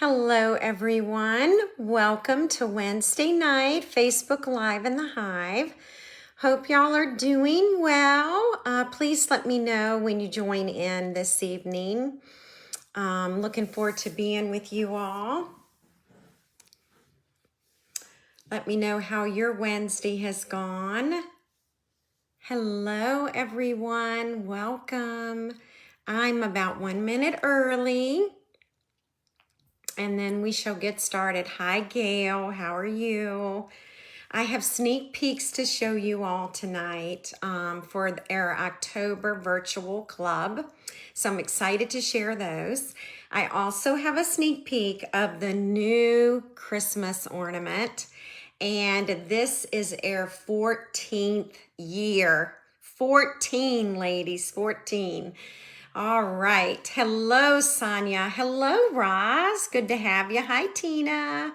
Hello, everyone. Welcome to Wednesday night Facebook Live in the Hive. Hope y'all are doing well. Please let me know when you join in this evening. Looking forward to being with you all. Let me know how your Wednesday has gone. Hello, everyone. Welcome. I'm about 1 minute early. And then we shall get started. Hi, Gail. How are you? I have sneak peeks to show you all tonight for our October virtual club. So I'm excited to share those. I also have a sneak peek of the new Christmas ornament. And this is our 14th year. 14, ladies, 14. All right. Hello, Sonia. Hello, Roz. Good to have you. Hi, Tina.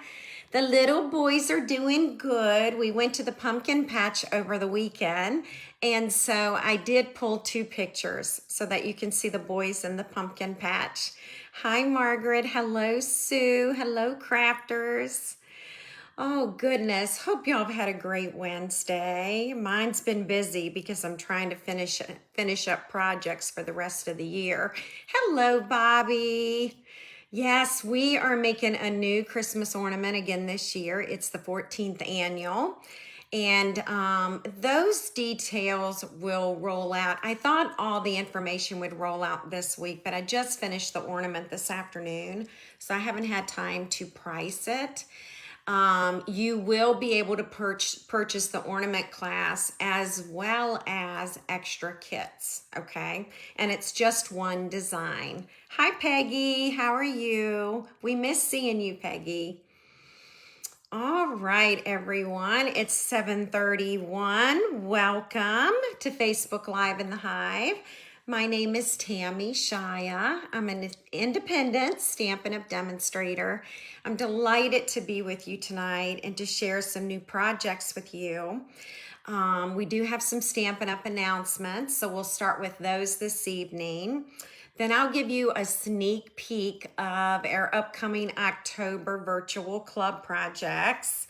The little boys are doing good. We went to the pumpkin patch over the weekend, and so I did pull 2 pictures so that you can see the boys in the pumpkin patch. Hi, Margaret. Hello, Sue. Hello, crafters. Oh, goodness. Hope y'all have had a great Wednesday. Mine's been busy because I'm trying to finish up projects for the rest of the year. Hello, Bobby. Yes, we are making a new Christmas ornament again this year. It's the 14th annual. And those details will roll out. I thought all the information would roll out this week, but I just finished the ornament this afternoon, so I haven't had time to price it. You will be able to purchase the ornament class as well as extra kits, okay? And it's just one design. Hi, Peggy. How are you? We miss seeing you, Peggy. All right, everyone. It's 7:31. Welcome to Facebook Live in the Hive. My name is Tammy Shia. I'm an independent Stampin' Up! Demonstrator. I'm delighted to be with you tonight and to share some new projects with you. We do have some Stampin' Up! Announcements, so we'll start with those this evening. Then I'll give you a sneak peek of our upcoming October virtual club projects,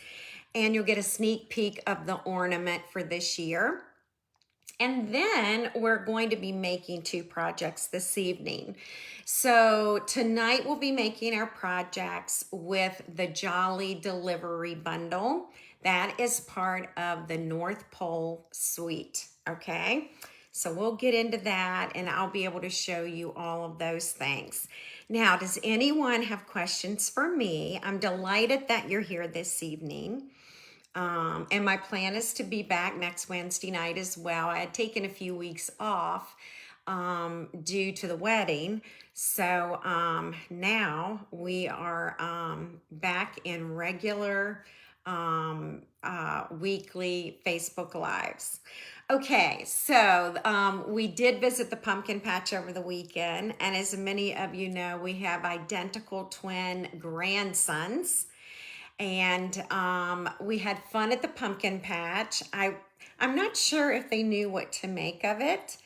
and you'll get a sneak peek of the ornament for this year. And then we're going to be making 2 projects this evening. So tonight we'll be making our projects with the Jolly Delivery Bundle. That is part of the North Pole Suite, okay? So we'll get into that and I'll be able to show you all of those things. Now, does anyone have questions for me? I'm delighted that you're here this evening. And my plan is to be back next Wednesday night as well. I had taken a few weeks off due to the wedding. So now we are back in regular weekly Facebook Lives. Okay, so we did visit the pumpkin patch over the weekend. And as many of you know, we have identical twin grandsons. And we had fun at the pumpkin patch. I'm not sure if they knew what to make of it,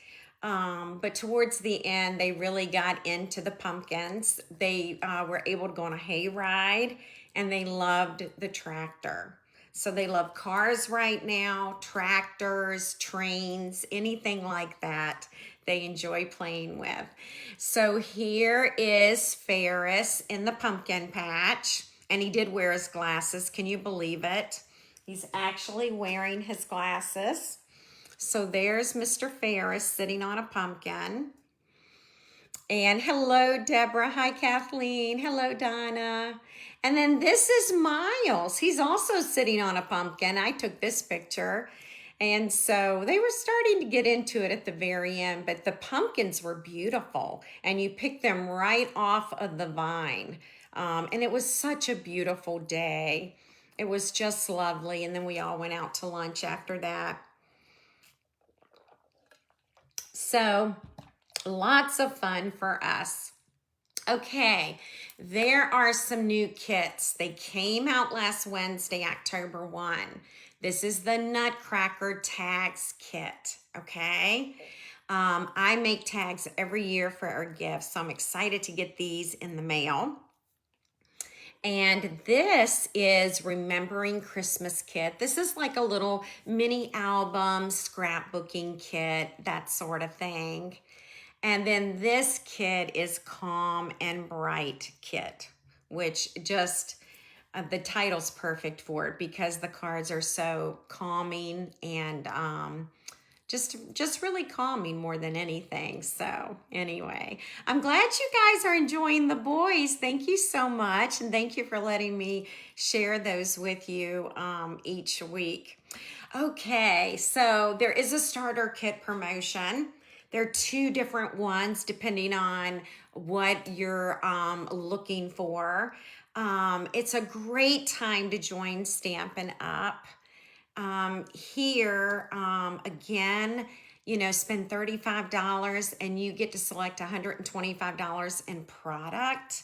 but towards the end, they really got into the pumpkins. They were able to go on a hay ride, and they loved the tractor. So they love cars right now, tractors, trains, anything like that they enjoy playing with. So here is Ferris in the pumpkin patch. And he did wear his glasses. Can you believe it? He's actually wearing his glasses. So there's Mr. Ferris sitting on a pumpkin. And hello, Deborah. Hi, Kathleen. Hello, Donna. And then this is Miles. He's also sitting on a pumpkin. I took this picture. And so they were starting to get into it at the very end, but the pumpkins were beautiful. And you picked them right off of the vine. And it was such a beautiful day. It was just lovely. And then we all went out to lunch after that. So lots of fun for us. Okay, there are some new kits. They came out last Wednesday, October 1. This is the Nutcracker Tags Kit, okay? I make tags every year for our gifts, so I'm excited to get these in the mail. And this is Remembering Christmas Kit. This is like a little mini album, scrapbooking kit, that sort of thing. And then this kit is Calm and Bright Kit, which just, the title's perfect for it because the cards are so calming and just really calming more than anything. So anyway, I'm glad you guys are enjoying the boys. Thank you so much. And thank you for letting me share those with you each week. Okay, so there is a starter kit promotion. There are two different ones depending on what you're looking for. It's a great time to join Stampin' Up. Here, again, spend $35 and you get to select $125 in product,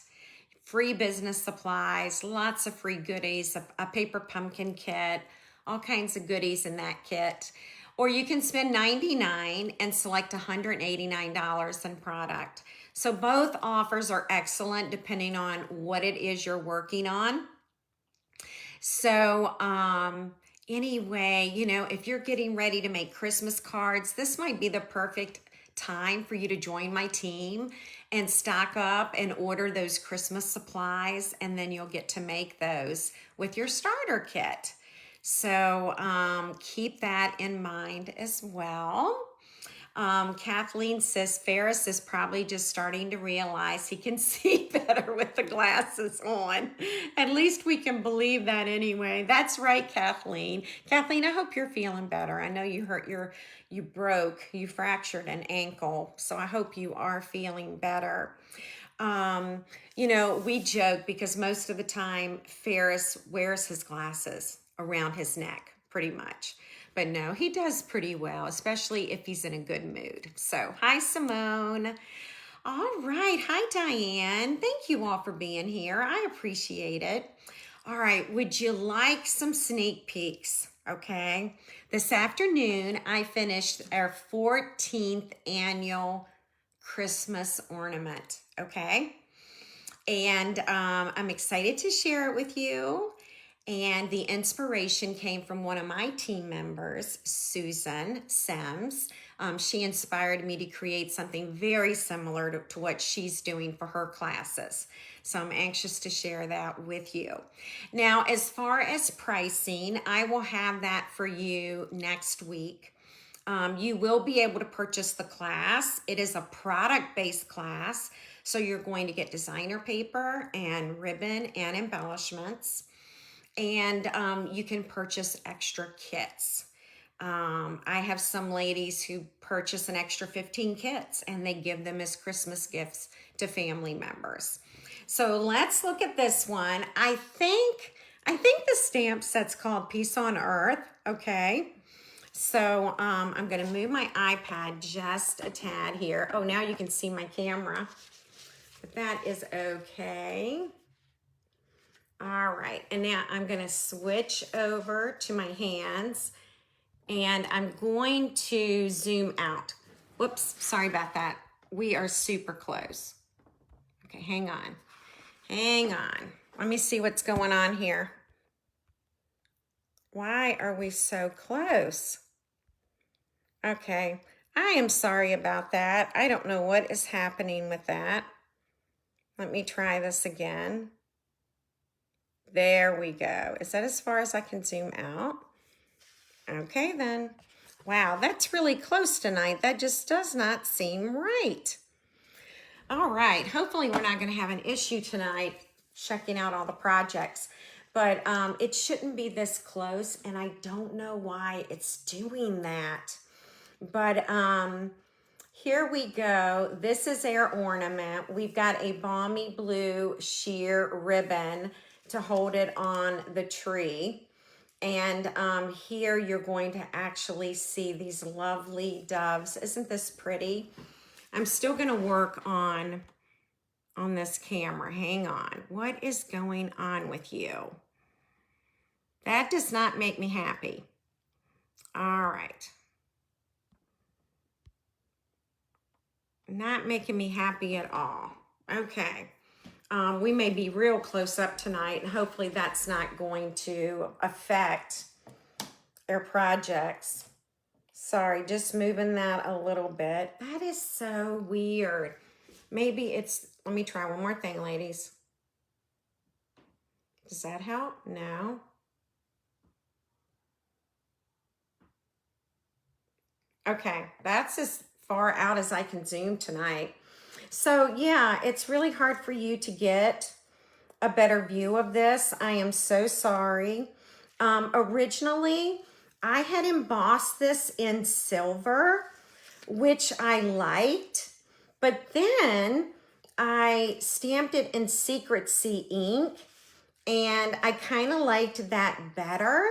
free business supplies, lots of free goodies, a paper pumpkin kit, all kinds of goodies in that kit. Or you can spend $99 and select $189 in product. So both offers are excellent depending on what it is you're working on. So, anyway, if you're getting ready to make Christmas cards, this might be the perfect time for you to join my team and stock up and order those Christmas supplies, and then you'll get to make those with your starter kit. So keep that in mind as well. Kathleen says Ferris is probably just starting to realize he can see better with the glasses on. At least we can believe that anyway. That's right, Kathleen. Kathleen, I hope you're feeling better. I know you you fractured an ankle. So I hope you are feeling better. We joke because most of the time Ferris wears his glasses around his neck pretty much. But no, he does pretty well, especially if he's in a good mood. So, hi, Simone. All right. Hi, Diane. Thank you all for being here. I appreciate it. All right. Would you like some sneak peeks? Okay. This afternoon, I finished our 14th annual Christmas ornament. Okay. And I'm excited to share it with you. And the inspiration came from one of my team members, Susan Sims. She inspired me to create something very similar to what she's doing for her classes. So I'm anxious to share that with you. Now, as far as pricing, I will have that for you next week. You will be able to purchase the class. It is a product-based class. So you're going to get designer paper and ribbon and embellishments. And you can purchase extra kits. I have some ladies who purchase an extra 15 kits and they give them as Christmas gifts to family members. So let's look at this one. I think the stamp set's called Peace on Earth. Okay. So I'm going to move my iPad just a tad here. Oh, now you can see my camera. But that is okay. All right, and now I'm gonna switch over to my hands and I'm going to zoom out. Whoops, sorry about that. We are super close. Okay, hang on. Let me see what's going on here. Why are we so close? Okay, I am sorry about that. I don't know what is happening with that. Let me try this again. There we go. Is that as far as I can zoom out? Okay, then. Wow, that's really close tonight. That just does not seem right. All right, hopefully we're not going to have an issue tonight checking out all the projects. But it shouldn't be this close, and I don't know why it's doing that. But here we go. This is our ornament. We've got a balmy blue sheer ribbon to hold it on the tree. And here you're going to actually see these lovely doves. Isn't this pretty? I'm still going to work on this camera. Hang on. What is going on with you? That does not make me happy. All right. Not making me happy at all. Okay. We may be real close up tonight, and hopefully that's not going to affect their projects. Sorry, just moving that a little bit. That is so weird. Maybe it's, let me try one more thing, ladies. Does that help? No. Okay, that's as far out as I can zoom tonight. So yeah, it's really hard for you to get a better view of this. I am so sorry. Originally, I had embossed this in silver, which I liked, but then I stamped it in Secret Sea ink, and I kind of liked that better.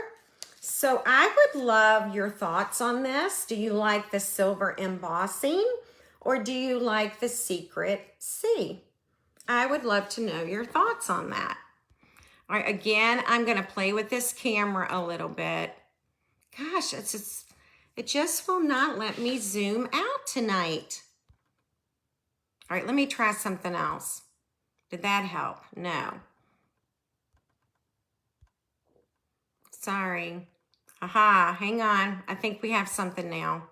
So I would love your thoughts on this. Do you like the silver embossing, or do you like the Secret Sea? I would love to know your thoughts on that. All right, again, I'm gonna play with this camera a little bit. Gosh, it just will not let me zoom out tonight. All right, let me try something else. Did that help? No. Sorry. Aha, hang on. I think we have something now.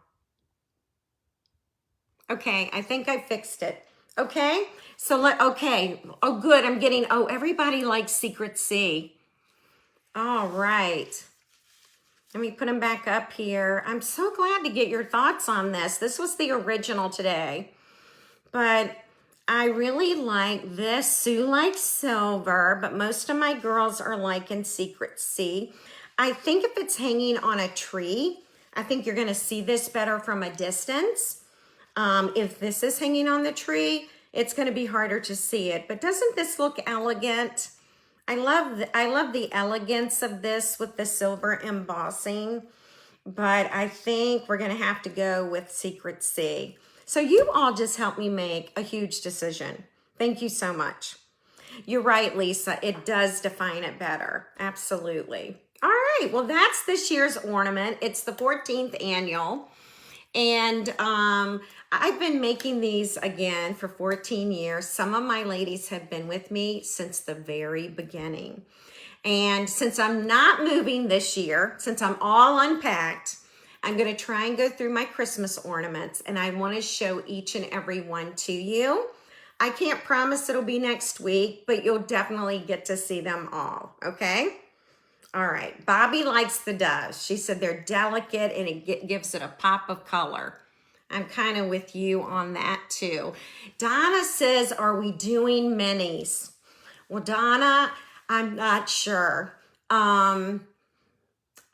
Okay, I think I fixed it. Okay, so okay. Oh, good, I'm getting, oh, everybody likes Secret Sea. All right. Let me put them back up here. I'm so glad to get your thoughts on this. This was the original today, but I really like this. Sue likes silver, but most of my girls are liking Secret Sea. I think if it's hanging on a tree, I think you're gonna see this better from a distance. If this is hanging on the tree, it's gonna be harder to see it, but doesn't this look elegant? I love the elegance of this with the silver embossing, but I think we're gonna have to go with Secret Sea. So you all just helped me make a huge decision. Thank you so much. You're right, Lisa, it does define it better, absolutely. All right, well, that's this year's ornament. It's the 14th annual. And I've been making these again for 14 years. Some of my ladies have been with me since the very beginning. And since I'm not moving this year, since I'm all unpacked, I'm gonna try and go through my Christmas ornaments, and I wanna show each and every one to you. I can't promise it'll be next week, but you'll definitely get to see them all, okay? All right, Bobby likes the doves. She said they're delicate and it gives it a pop of color. I'm kind of with you on that too. Donna says, are we doing minis? Well, Donna, I'm not sure. I'm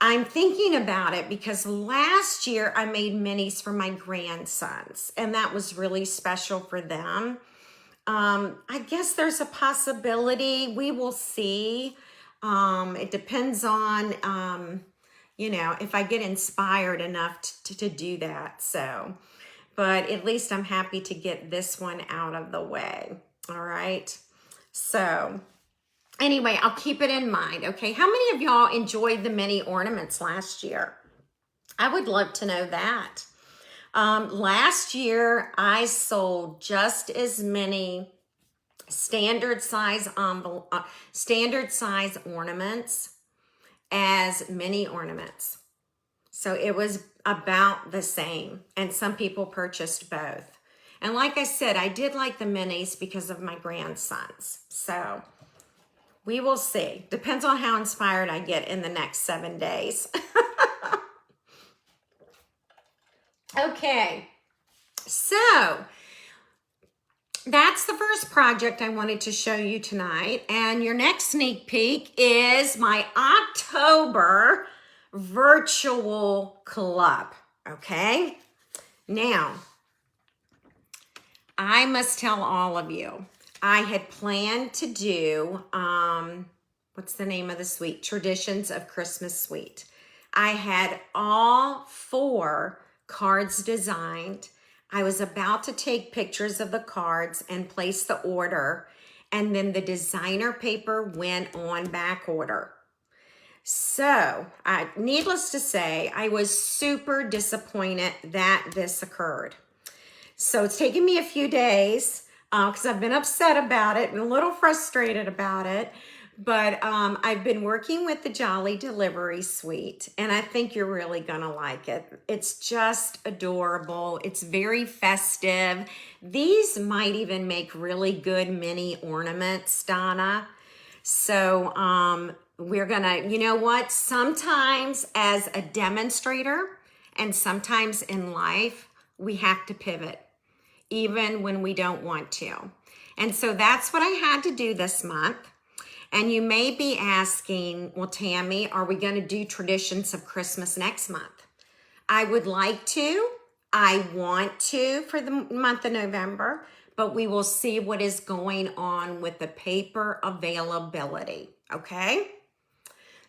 thinking about it because last year I made minis for my grandsons, and that was really special for them. I guess there's a possibility. We will see. It depends on, you know, if I get inspired enough to do that. So, but at least I'm happy to get this one out of the way. All right. So anyway, I'll keep it in mind. Okay. How many of y'all enjoyed the mini ornaments last year? I would love to know that. Last year I sold just as many standard size ornaments as mini ornaments. So it was about the same, and some people purchased both. And like I said, I did like the minis because of my grandsons. So we will see. Depends on how inspired I get in the next 7 days. Okay, so that's the first project I wanted to show you tonight. And your next sneak peek is my October virtual club, okay? Now, I must tell all of you, I had planned to do, what's the name of the suite? Traditions of Christmas Suite. I had all 4 cards designed. I was about to take pictures of the cards and place the order, and then the designer paper went on back order. So, needless to say, I was super disappointed that this occurred. So it's taken me a few days, because I've been upset about it and a little frustrated about it. But I've been working with the Jolly Delivery Suite, and I think you're really gonna like it. It's just adorable. It's very festive. These might even make really good mini ornaments, Donna. So we're gonna, you know what? Sometimes as a demonstrator and sometimes in life, we have to pivot even when we don't want to. And so that's what I had to do this month. And you may be asking, well, Tammy, are we going to do traditions of Christmas next month? I would like to. I want to for the month of November, but we will see what is going on with the paper availability, okay?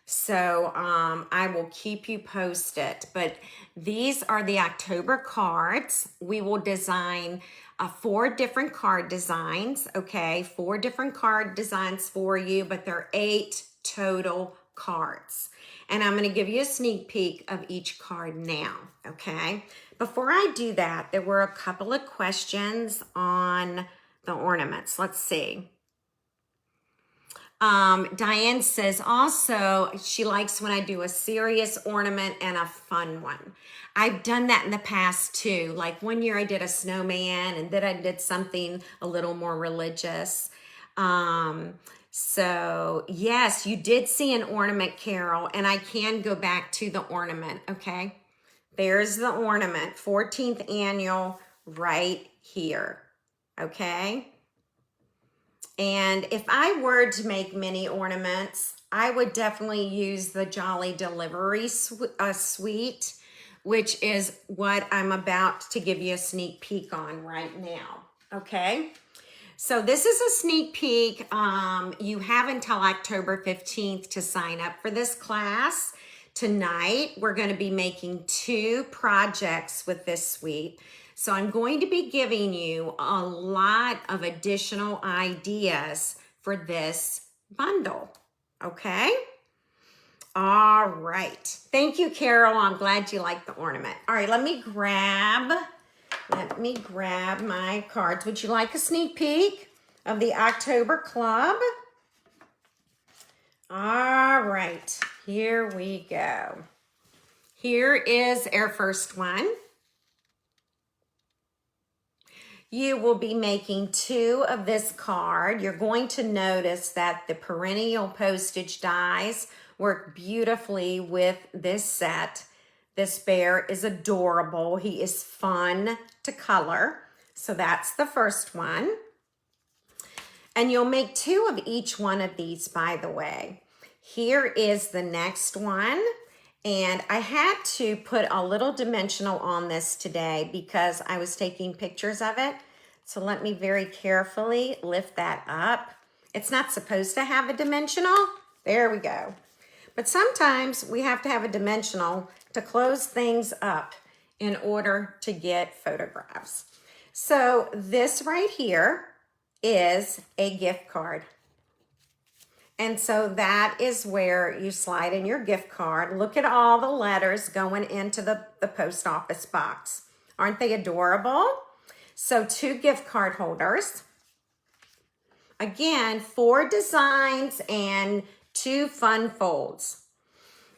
So I will keep you posted, but these are the October cards. We will design 4 different card designs, okay? 4 different card designs for you, but there are 8 total cards. And I'm gonna give you a sneak peek of each card now, okay? Before I do that, there were a couple of questions on the ornaments. Let's see. Diane says also she likes when I do a serious ornament and a fun one. I've done that in the past too. Like one year I did a snowman and then I did something a little more religious. So yes, you did see an ornament, Carol, and I can go back to the ornament, okay? There's the ornament, 14th annual right here, okay? And if I were to make mini ornaments, I would definitely use the Jolly Delivery Suite, which is what I'm about to give you a sneak peek on right now, okay? So this is a sneak peek. You have until October 15th to sign up for this class. Tonight, we're going to be making 2 projects with this suite. So I'm going to be giving you a lot of additional ideas for this bundle, okay? All right. Thank you, Carol. I'm glad you like the ornament. All right, let me grab my cards. Would you like a sneak peek of the October Club? All right, here we go. Here is our first one. You will be making 2 of this card. You're going to notice that the perennial postage dies work beautifully with this set. This bear is adorable. He is fun to color. So that's the first one. And you'll make 2 of each one of these, by the way. Here is the next one. And I had to put a little dimensional on this today because I was taking pictures of it. So let me very carefully lift that up. It's not supposed to have a dimensional. There we go. But sometimes we have to have a dimensional to close things up in order to get photographs. So this right here is a gift card. And so that is where you slide in your gift card. Look at all the letters going into the post office box. Aren't they adorable? So 2 gift card holders. Again, 4 designs and 2 fun folds.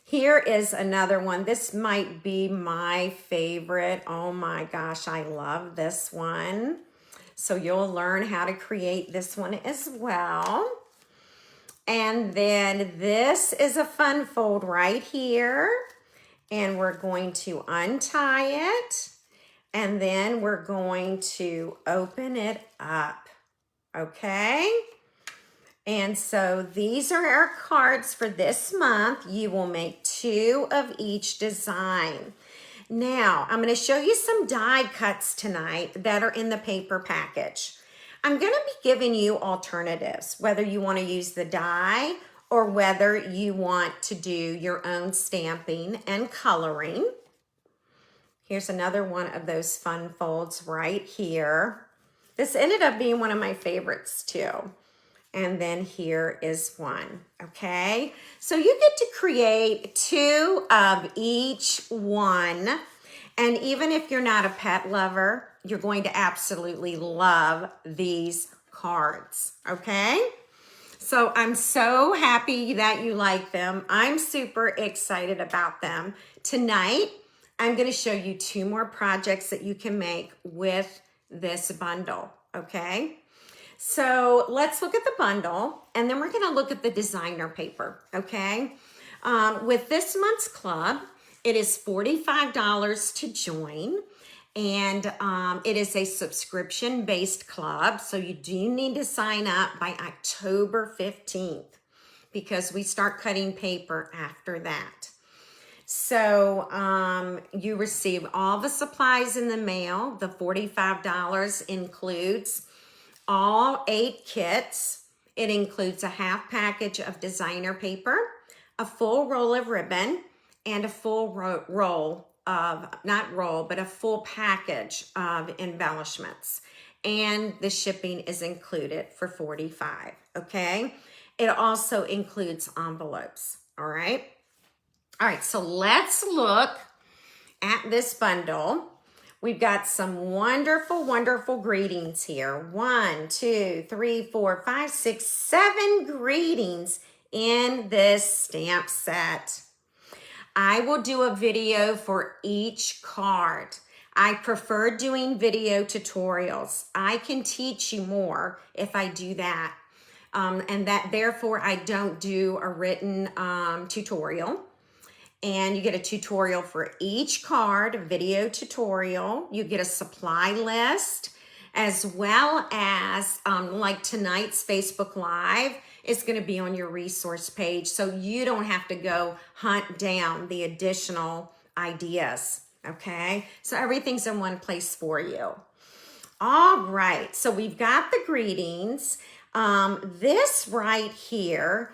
Here is another one. This might be my favorite. Oh my gosh, I love this one. So you'll learn how to create this one as well. And then this is a fun fold right here. And we're going to untie it. And then we're going to open it up. Okay? And so these are our cards for this month. You will make 2 of each design. Now, I'm going to show you some die cuts tonight that are in the paper package. I'm going to be giving you alternatives, whether you want to use the die or whether you want to do your own stamping and coloring. Here's another one of those fun folds right here. This ended up being one of my favorites too. And then here is one, okay? So you get to create 2 of each one. And even if you're not a pet lover, You're going to absolutely love these cards, okay? So I'm so happy that you like them. I'm super excited about them. Tonight, I'm going to show you 2 more projects that you can make with this bundle, okay? So let's look at the bundle, and then we're going to look at the designer paper, okay? With this month's club, it is $45 to join, and it is a subscription-based club, so you do need to sign up by October 15th because we start cutting paper after that. So you receive all the supplies in the mail. The $45 includes all 8 kits. It includes a half package of designer paper, a full roll of ribbon, and a full roll of, not roll, but a full package of embellishments. And the shipping is included for $45, okay? It also includes envelopes, all right? All right, so let's look at this bundle. We've got some wonderful, wonderful greetings here. 1, 2, 3, 4, 5, 6, 7 greetings in this stamp set. I will do a video for each card. I prefer doing video tutorials. I can teach you more if I do that. And that therefore I don't do a written tutorial. And you get a tutorial for each card, a video tutorial. You get a supply list, as well as like tonight's Facebook Live is going to be on your resource page, so you don't have to go hunt down the additional ideas, okay? So everything's in one place for you. All right, so we've got the greetings. This right here,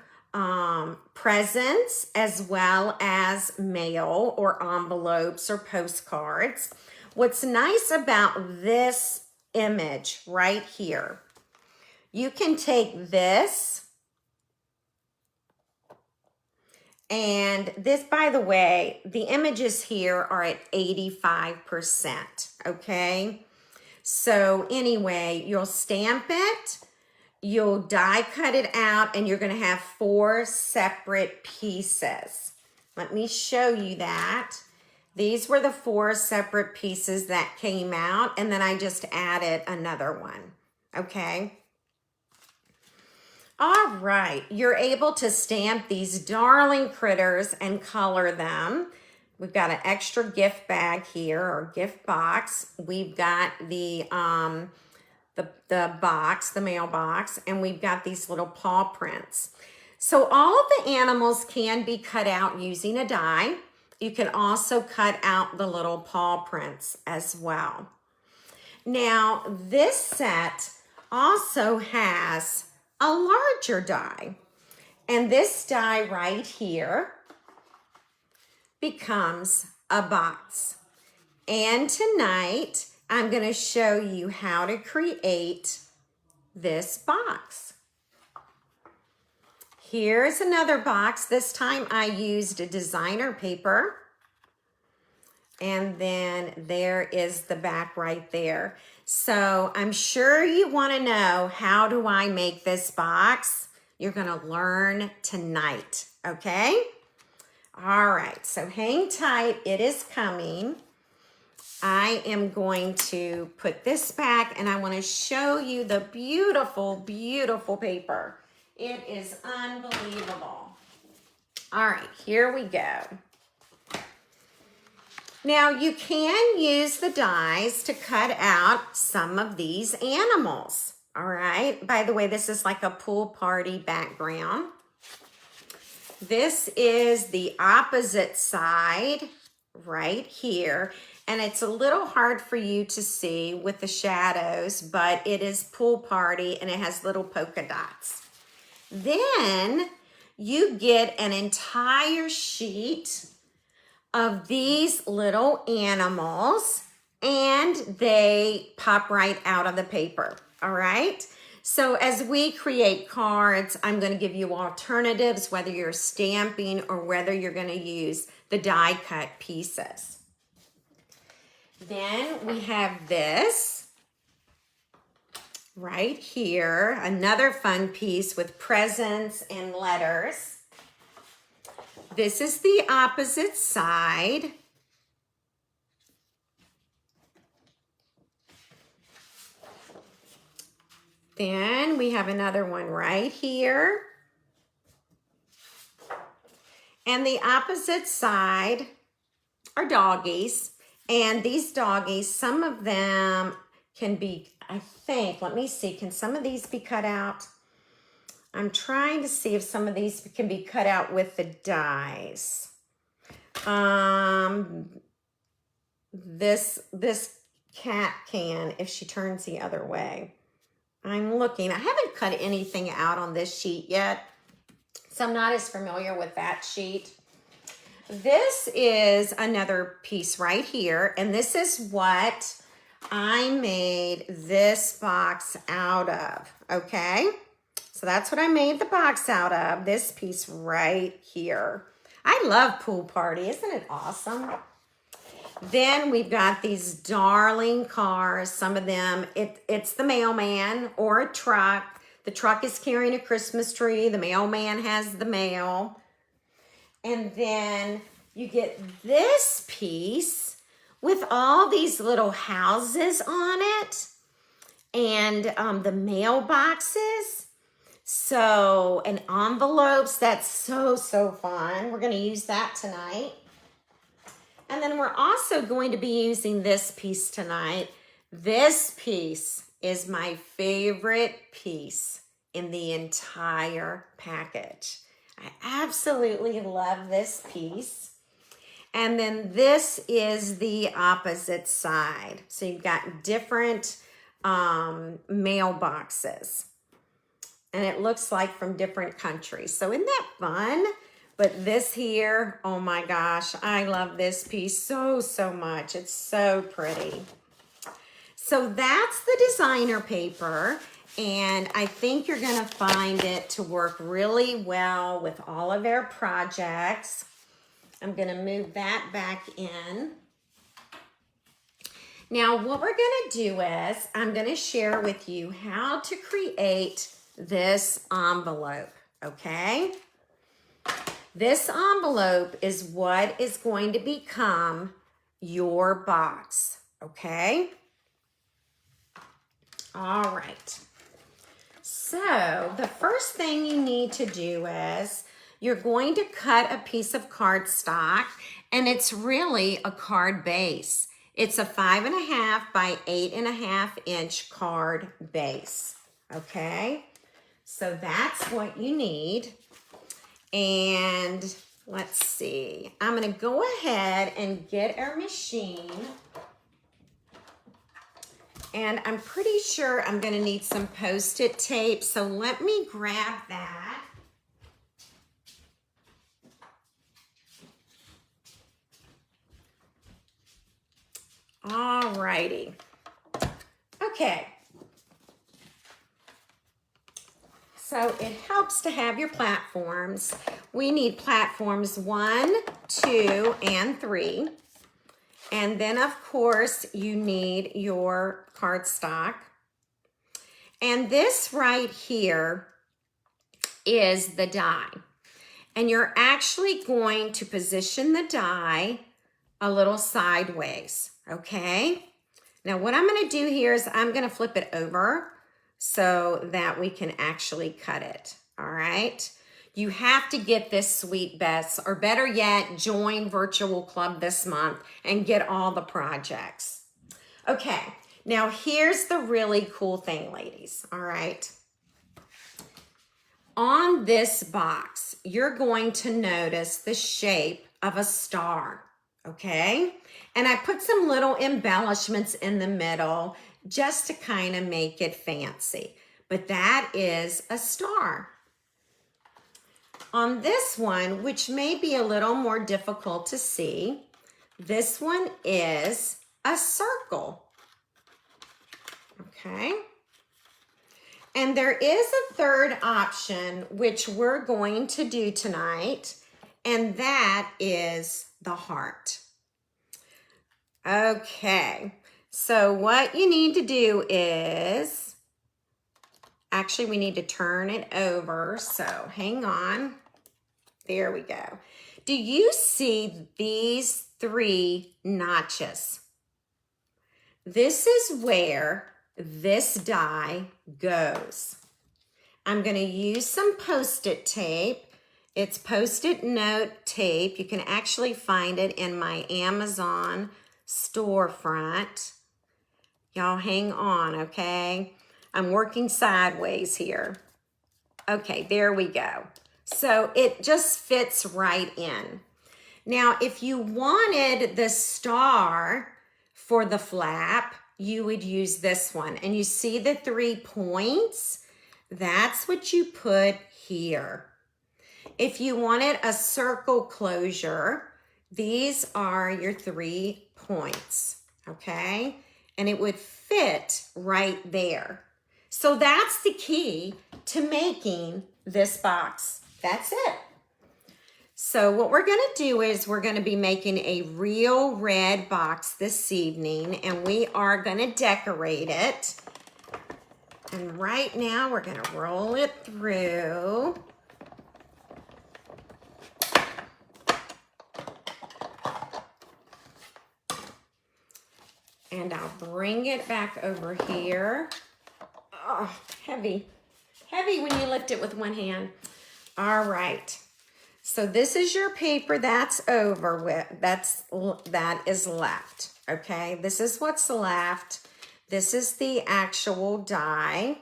presents as well as mail or envelopes or postcards. What's nice about this image right here, you can take this, and this, by the way, the images here are at 85%, okay? So anyway, you'll stamp it, you'll die cut it out, and you're going to have 4 separate pieces. Let me show you that. These were the 4 separate pieces that came out, and then I just added another one, okay? All right, you're able to stamp these darling critters and color them. We've got an extra gift bag here, or gift box. We've got the box, the mailbox, and we've got these little paw prints. So all of the animals can be cut out using a die. You can also cut out the little paw prints as well. Now, this set also has a larger die, and this die right here becomes a box. And tonight, I'm going to show you how to create this box. Here's another box. This time I used a designer paper. And then there is the back right there. So I'm sure you want to know, how do I make this box? You're going to learn tonight, okay? All right, so hang tight. It is coming. I am going to put this back, and I want to show you the beautiful, beautiful paper. It is unbelievable. All right, here we go. Now, you can use the dies to cut out some of these animals, all right? By the way, this is like a pool party background. This is the opposite side right here, and it's a little hard for you to see with the shadows, but it is pool party, and it has little polka dots. Then you get an entire sheet of these little animals, and they pop right out of the paper, all right? So as we create cards, I'm going to give you alternatives, whether you're stamping or whether you're going to use the die cut pieces. Then we have this right here, another fun piece with presents and letters. This is the opposite side. Then we have another one right here. And the opposite side are doggies. And these doggies, some of them can be, I think, let me see, can some of these be cut out? I'm trying to see if some of these can be cut out with the dies. This cat can if she turns the other way. I'm looking. I haven't cut anything out on this sheet yet, so I'm not as familiar with that sheet. This is another piece right here, and this is what I made this box out of, okay? So that's what I made the box out of, this piece right here. I love Pool Party. Isn't it awesome? Then we've got these darling cars. Some of them, it's the mailman or a truck. The truck is carrying a Christmas tree. The mailman has the mail. And then you get this piece with all these little houses on it and the mailboxes. So, and envelopes. That's so fun. We're going to use that tonight. And then we're also going to be using this piece tonight. This piece is my favorite piece in the entire package. I absolutely love this piece. And then this is the opposite side. So you've got different mailboxes. And it looks like from different countries. So isn't that fun? But this here, oh my gosh, I love this piece so much. It's so pretty. So that's the designer paper, and I think you're gonna find it to work really well with all of our projects. I'm gonna move that back in. Now what we're gonna do is, I'm gonna share with you how to create this envelope, okay? This envelope is what is going to become your box, okay? All right. So the first thing you need to do is you're going to cut a piece of cardstock, and it's really a card base. It's a 5.5 by 8.5 inch card base, okay? So that's what you need. And let's see, I'm gonna go ahead and get our machine. And I'm pretty sure I'm gonna need some Post-it tape, so let me grab that. All righty. Okay. So it helps to have your platforms. We need platforms 1, 2, and 3. And then of course you need your cardstock. And this right here is the die. And you're actually going to position the die a little sideways, okay? Now what I'm gonna do here is I'm gonna flip it over so that we can actually cut it, all right? You have to get this Sweet Bess, or better yet, join Virtual Club this month and get all the projects. Okay, now here's the really cool thing, ladies, all right? On this box, you're going to notice the shape of a star, okay? And I put some little embellishments in the middle just to kind of make it fancy. But that is a star. On this one, which may be a little more difficult to see, this one is a circle. Okay? And there is a third option, which we're going to do tonight, and that is the heart. Okay, so what you need to do is, actually we need to turn it over, so hang on. There we go. Do you see these 3 notches? This is where this die goes. I'm going to use some Post-it tape. It's Post-it note tape. You can actually find it in my Amazon storefront. Y'all hang on, okay? I'm working sideways here. Okay, there we go. So it just fits right in. Now, if you wanted the star for the flap, you would use this one. And you see the 3 points? That's what you put here. If you wanted a circle closure, these are your 3 points, okay? And it would fit right there. So that's the key to making this box. That's it. So what we're going to do is we're going to be making a real red box this evening, and we are going to decorate it. And right now we're going to roll it through. And I'll bring it back over here. Oh, heavy. Heavy when you lift it with one hand. All right. So this is your paper that's over with. That is left. Okay. This is what's left. This is the actual die.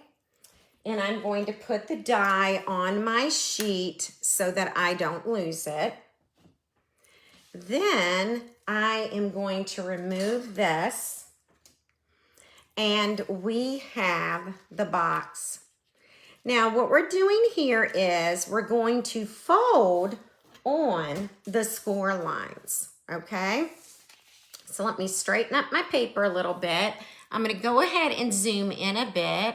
And I'm going to put the die on my sheet so that I don't lose it. Then I am going to remove this. And we have the box. Now what we're doing here is we're going to fold on the score lines, okay? So let me straighten up my paper a little bit. I'm gonna go ahead and zoom in a bit.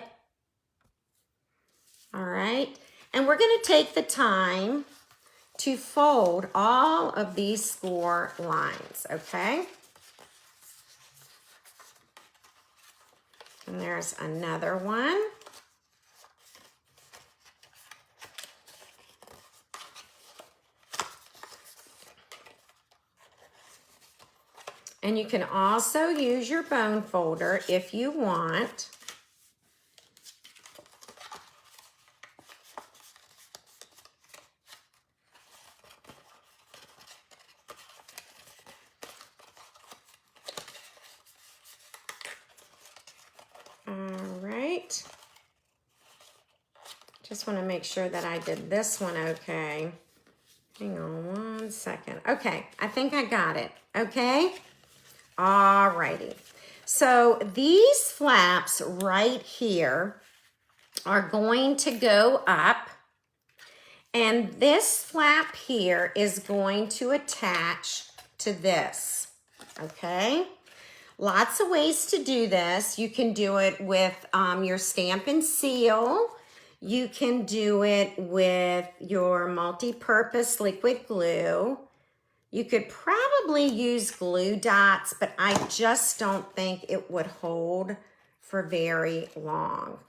All right, and we're gonna take the time to fold all of these score lines, okay? And there's another one. And you can also use your bone folder if you want. All right. Just want to make sure that I did this one okay. Hang on 1 second. Okay, I think I got it. Okay. All righty. So these flaps right here are going to go up, and this flap here is going to attach to this, okay? Lots of ways to do this. You can do it with your Stampin' Seal. You can do it with your multi-purpose liquid glue. You could probably use glue dots, but I just don't think it would hold for very long.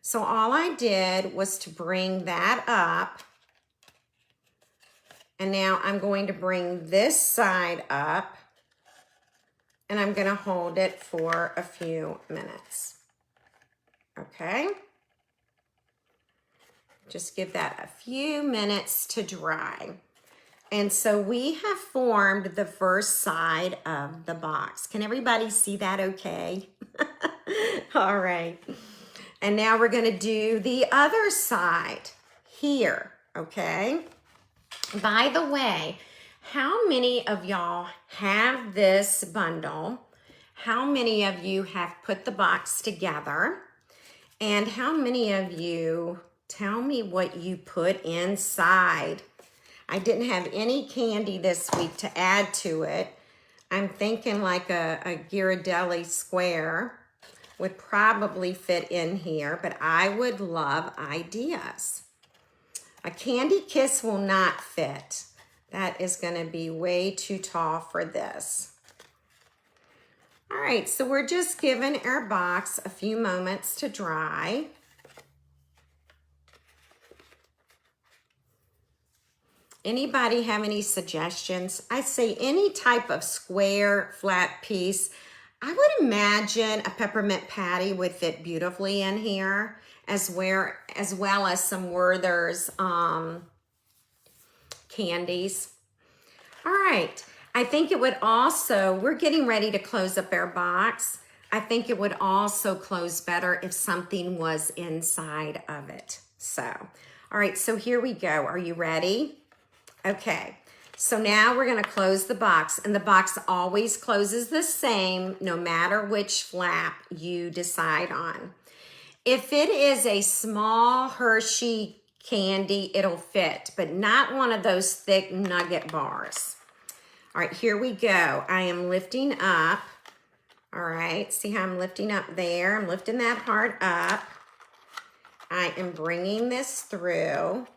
So all I did was to bring that up. And now I'm going to bring this side up, and I'm going to hold it for a few minutes. Okay? Just give that a few minutes to dry. And so we have formed the first side of the box. Can everybody see that okay? All right. And now we're going to do the other side here, okay? By the way, how many of y'all have this bundle? How many of you have put the box together? And how many of you, tell me what you put inside? I didn't have any candy this week to add to it. I'm thinking like a Ghirardelli square would probably fit in here, but I would love ideas. A Candy Kiss will not fit. That is going to be way too tall for this. All right, so we're just giving our box a few moments to dry. Anybody have any suggestions? I say any type of square, flat piece. I would imagine a peppermint patty would fit beautifully in here, as well as some Werther's candies. All right, I think it would also, we're getting ready to close up our box. I think it would also close better if something was inside of it. So, all right, so here we go. Are you ready? Okay, so now we're gonna close the box, and the box always closes the same no matter which flap you decide on. If it is a small Hershey candy, it'll fit, but not one of those thick nugget bars. All right, here we go. I am lifting up. All right, see how I'm lifting up there? I'm lifting that part up. I am bringing this through.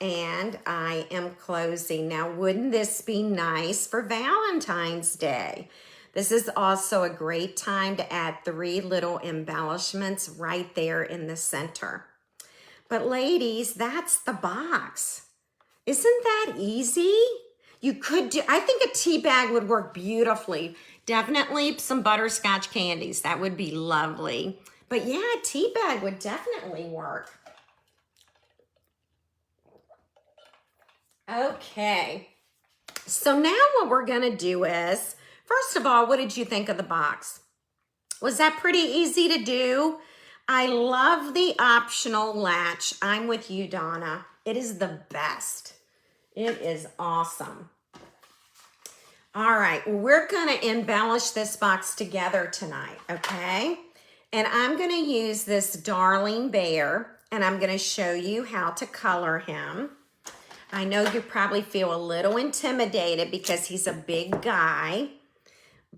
And I am closing. Now, wouldn't this be nice for Valentine's Day? This is also a great time to add 3 little embellishments right there in the center. But ladies, that's the box. Isn't that easy? You could do, I think a tea bag would work beautifully. Definitely some butterscotch candies. That would be lovely. But yeah, a tea bag would definitely work. Okay, so now what we're gonna do is, first of all, what did you think of the box? Was that pretty easy to do? I love the optional latch. I'm with you, Donna. It is the best. It is awesome. All right, we're gonna embellish this box together tonight, okay? And I'm gonna use this darling bear, and I'm gonna show you how to color him. I know you probably feel a little intimidated because he's a big guy,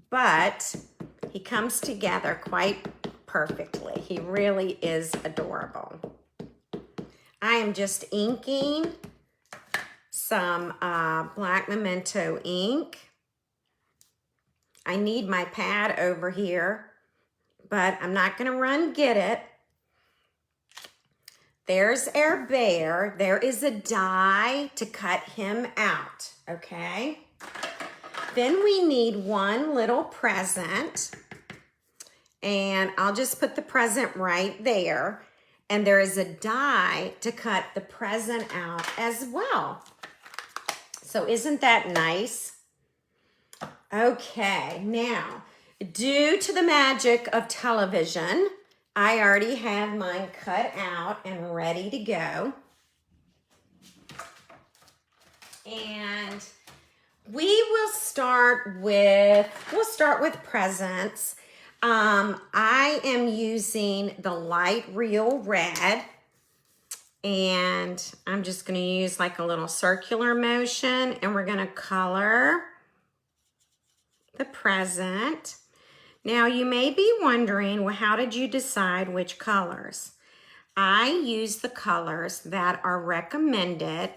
but he comes together quite perfectly. He really is adorable. I am just inking some black memento ink. I need my pad over here, but I'm not gonna run get it. There's our bear. There is a die to cut him out, okay? Then we need one little present, and I'll just put the present right there. And there is a die to cut the present out as well. So isn't that nice? Okay, now, due to the magic of television, I already have mine cut out and ready to go. And we'll start with presents. I am using the light real red, and I'm just gonna use like a little circular motion, and we're gonna color the present. Now, you may be wondering, well, how did you decide which colors? I use the colors that are recommended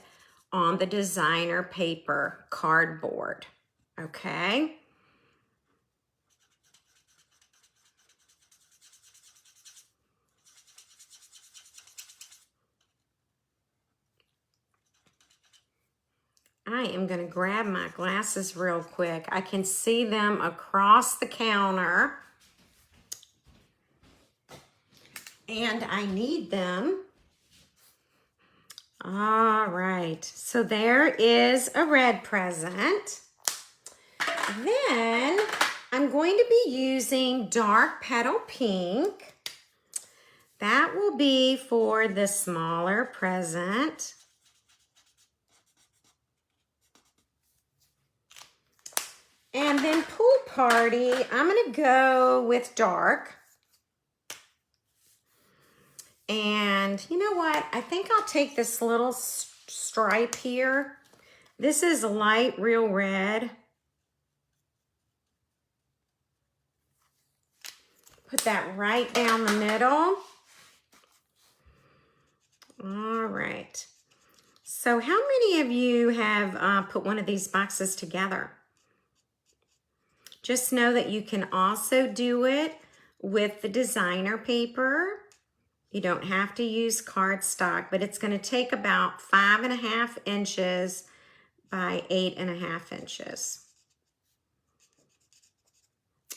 on the designer paper cardboard, okay? I am gonna grab my glasses real quick. I can see them across the counter. And I need them. All right, so there is a red present. Then I'm going to be using dark petal pink. That will be for the smaller present. And then pool party, I'm gonna go with dark. And you know what? I think I'll take this little stripe here. This is light real red. Put that right down the middle. All right. So how many of you have put one of these boxes together? Just know that you can also do it with the designer paper. You don't have to use cardstock, but it's going to take about 5.5 inches by 8.5 inches.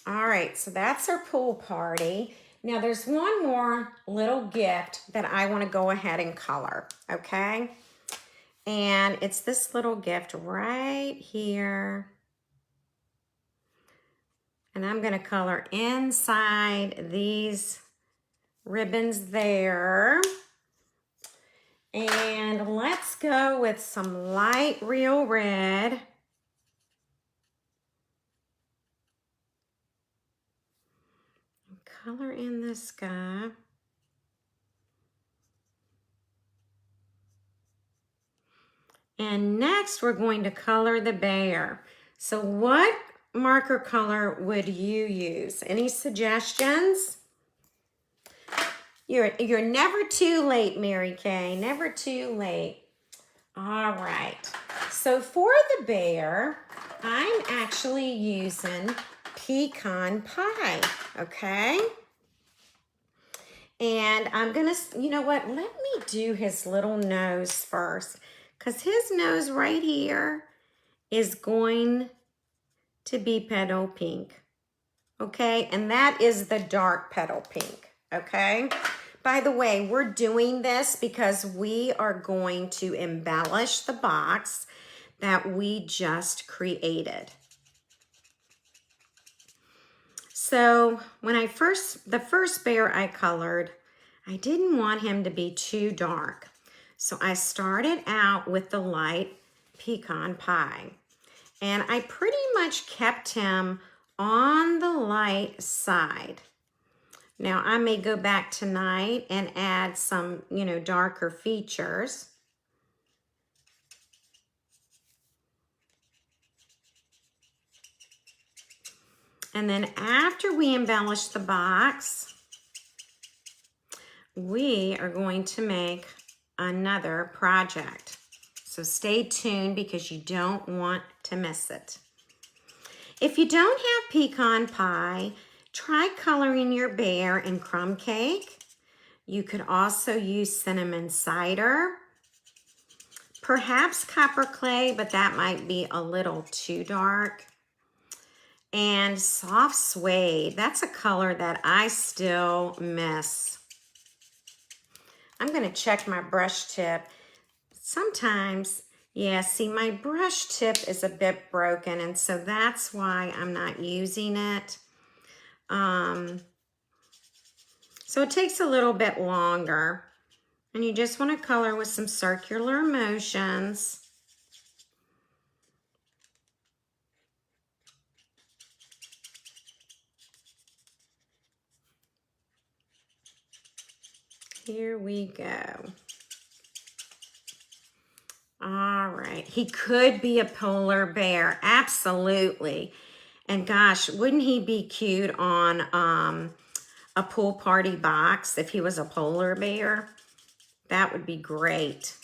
All right, so that's our pool party. Now there's one more little gift that I want to go ahead and color, okay? And it's this little gift right here. And I'm going to color inside these ribbons there. And let's go with some light real red. Color in this guy. And next we're going to color the bear. So what marker color would you use? Any suggestions? You're never too late, Mary Kay, never too late. All right, so for the bear, I'm actually using pecan pie, okay? And I'm gonna, you know what, let me do his little nose first, because his nose right here is going to be petal pink, okay? And that is the dark petal pink, okay? By the way, we're doing this because we are going to embellish the box that we just created. So when the first bear I colored, I didn't want him to be too dark. So I started out with the light pecan pie. And I pretty much kept him on the light side. Now I may go back tonight and add some, you know, darker features. And then after we embellish the box, we are going to make another project. So stay tuned because you don't want to miss it. If you don't have pecan pie, try coloring your bear in crumb cake. You could also use cinnamon cider, perhaps copper clay, but that might be a little too dark. And soft suede, that's a color that I still miss. I'm gonna check my brush tip. Sometimes, yeah, see, my brush tip is a bit broken, and so that's why I'm not using it. So it takes a little bit longer, and you just want to color with some circular motions. Here we go. All right, he could be a polar bear, absolutely. And gosh, wouldn't he be cute on a pool party box if he was a polar bear? That would be great.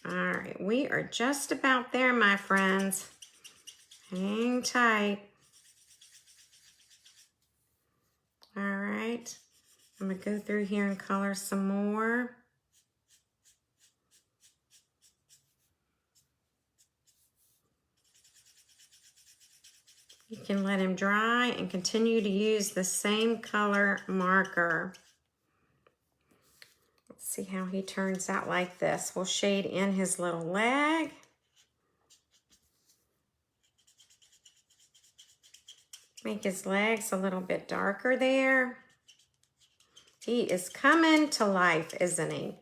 All right, we are just about there, my friends. Hang tight. All right, I'm gonna go through here and color some more. You can let him dry and continue to use the same color marker. Let's see how he turns out like this. We'll shade in his little leg. Make his legs a little bit darker there. He is coming to life, isn't he?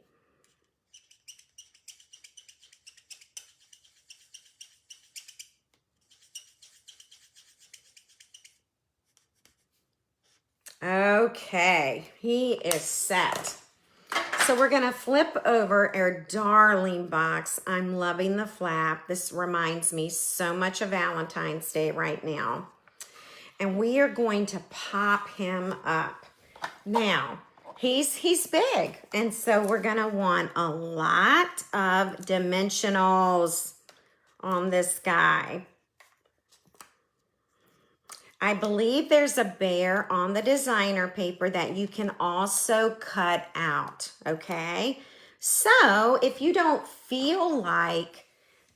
Okay, he is set. So we're gonna flip over our darling box. I'm loving the flap. This reminds me so much of Valentine's Day right now. And we are going to pop him up. Now, he's big, and so we're gonna want a lot of dimensionals. on this guy. I believe there's a bear on the designer paper that you can also cut out, okay? So if you don't feel like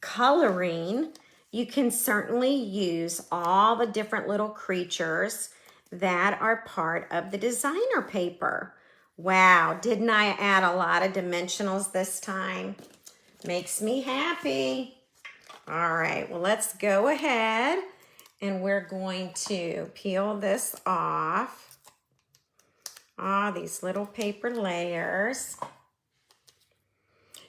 coloring, you can certainly use all the different little creatures that are part of the designer paper. Wow, didn't I add a lot of dimensionals this time? Makes me happy. All right, well, let's go ahead and we're going to peel this off. These little paper layers.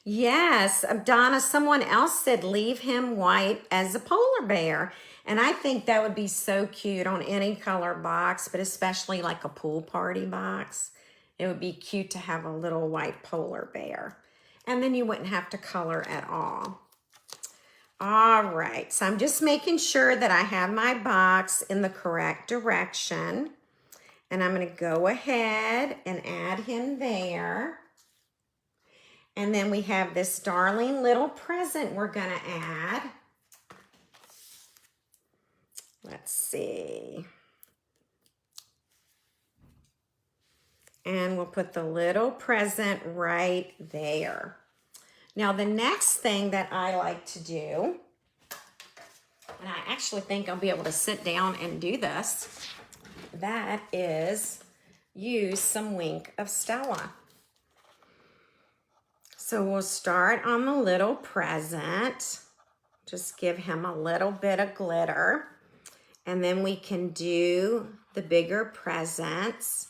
Yes, Donna, someone else said leave him white as a polar bear. And I think that would be so cute on any color box, but especially like a pool party box. It would be cute to have a little white polar bear. And then you wouldn't have to color at all. All right, so I'm just making sure that I have my box in the correct direction. And I'm gonna go ahead and add him there. And then we have this darling little present we're gonna add. Let's see. And we'll put the little present right there. Now, the next thing that I like to do, and I actually think I'll be able to sit down and do this, that is use some Wink of Stella. So we'll start on the little present. Just give him a little bit of glitter. And then we can do the bigger presents.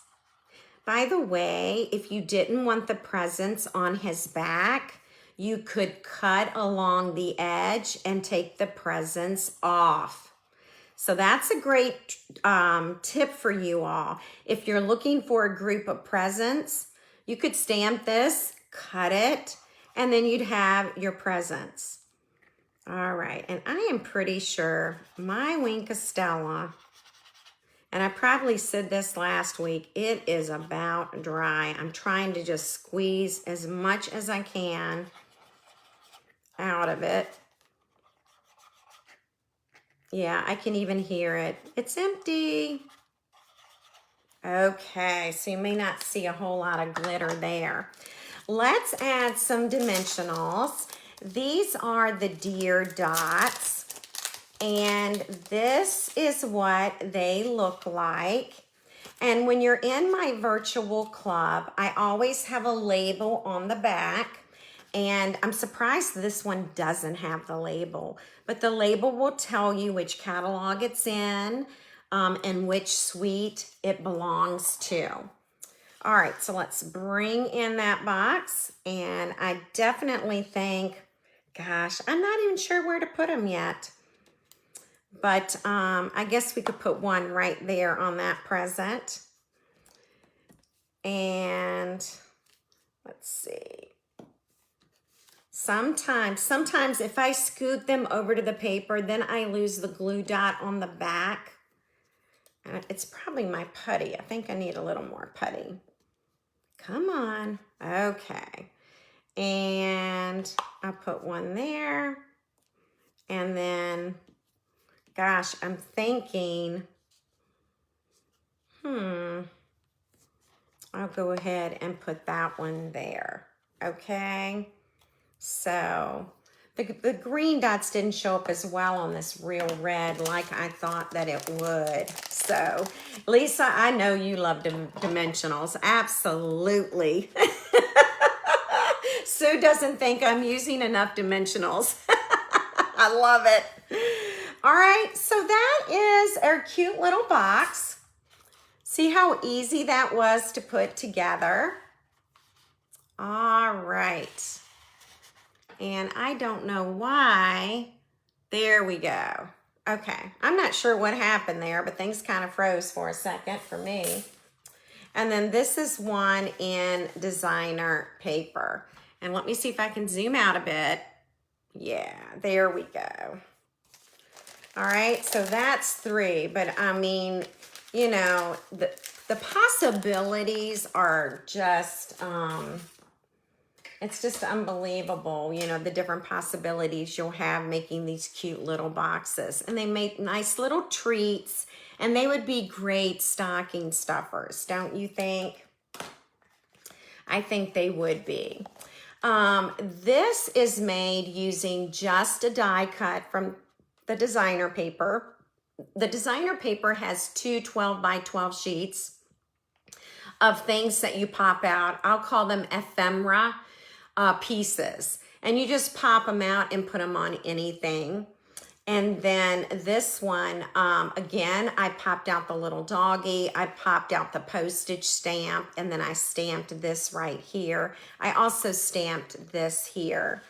By the way, if you didn't want the presents on his back, you could cut along the edge and take the presents off. So that's a great tip for you all. If you're looking for a group of presents, you could stamp this, cut it, and then you'd have your presents. All right, and I am pretty sure my Wink of Stella, and I probably said this last week, it is about dry. I'm trying to just squeeze as much as I can out of it. Yeah, I can even hear it. It's empty. Okay, so you may not see a whole lot of glitter there. Let's add some dimensionals. These are the deer dots, and this is what they look like. And when you're in my virtual club, I always have a label on the back. And I'm surprised this one doesn't have the label, but the label will tell you which catalog it's in and which suite it belongs to. All right, so let's bring in that box. And I definitely think, gosh, I'm not even sure where to put them yet. But I guess we could put one right there on that present. And let's see. Sometimes if I scoot them over to the paper, then I lose the glue dot on the back. And it's probably my putty. I think I need a little more putty. Come on. Okay. And I'll put one there. And then, gosh, I'm thinking, I'll go ahead and put that one there. Okay. So the green dots didn't show up as well on this real red like I thought that it would. So Lisa, I know you love dimensionals. Absolutely. Sue doesn't think I'm using enough dimensionals. I love it. All right, so that is our cute little box. See how easy that was to put together? All right. And I don't know why. There we go. Okay, I'm not sure what happened there, but things kind of froze for a second for me. And then this is one in designer paper. And let me see if I can zoom out a bit. Yeah, there we go. All right, so that's 3, but I mean, you know, the possibilities are just It's just unbelievable, you know, the different possibilities you'll have making these cute little boxes. And they make nice little treats, and they would be great stocking stuffers, don't you think? I think they would be. This is made using just a die cut from the designer paper. The designer paper has two 12 by 12 sheets of things that you pop out. I'll call them ephemera pieces. And you just pop them out and put them on anything. And then this one, again, I popped out the little doggy. I popped out the postage stamp, and then I stamped this right here. I also stamped this here.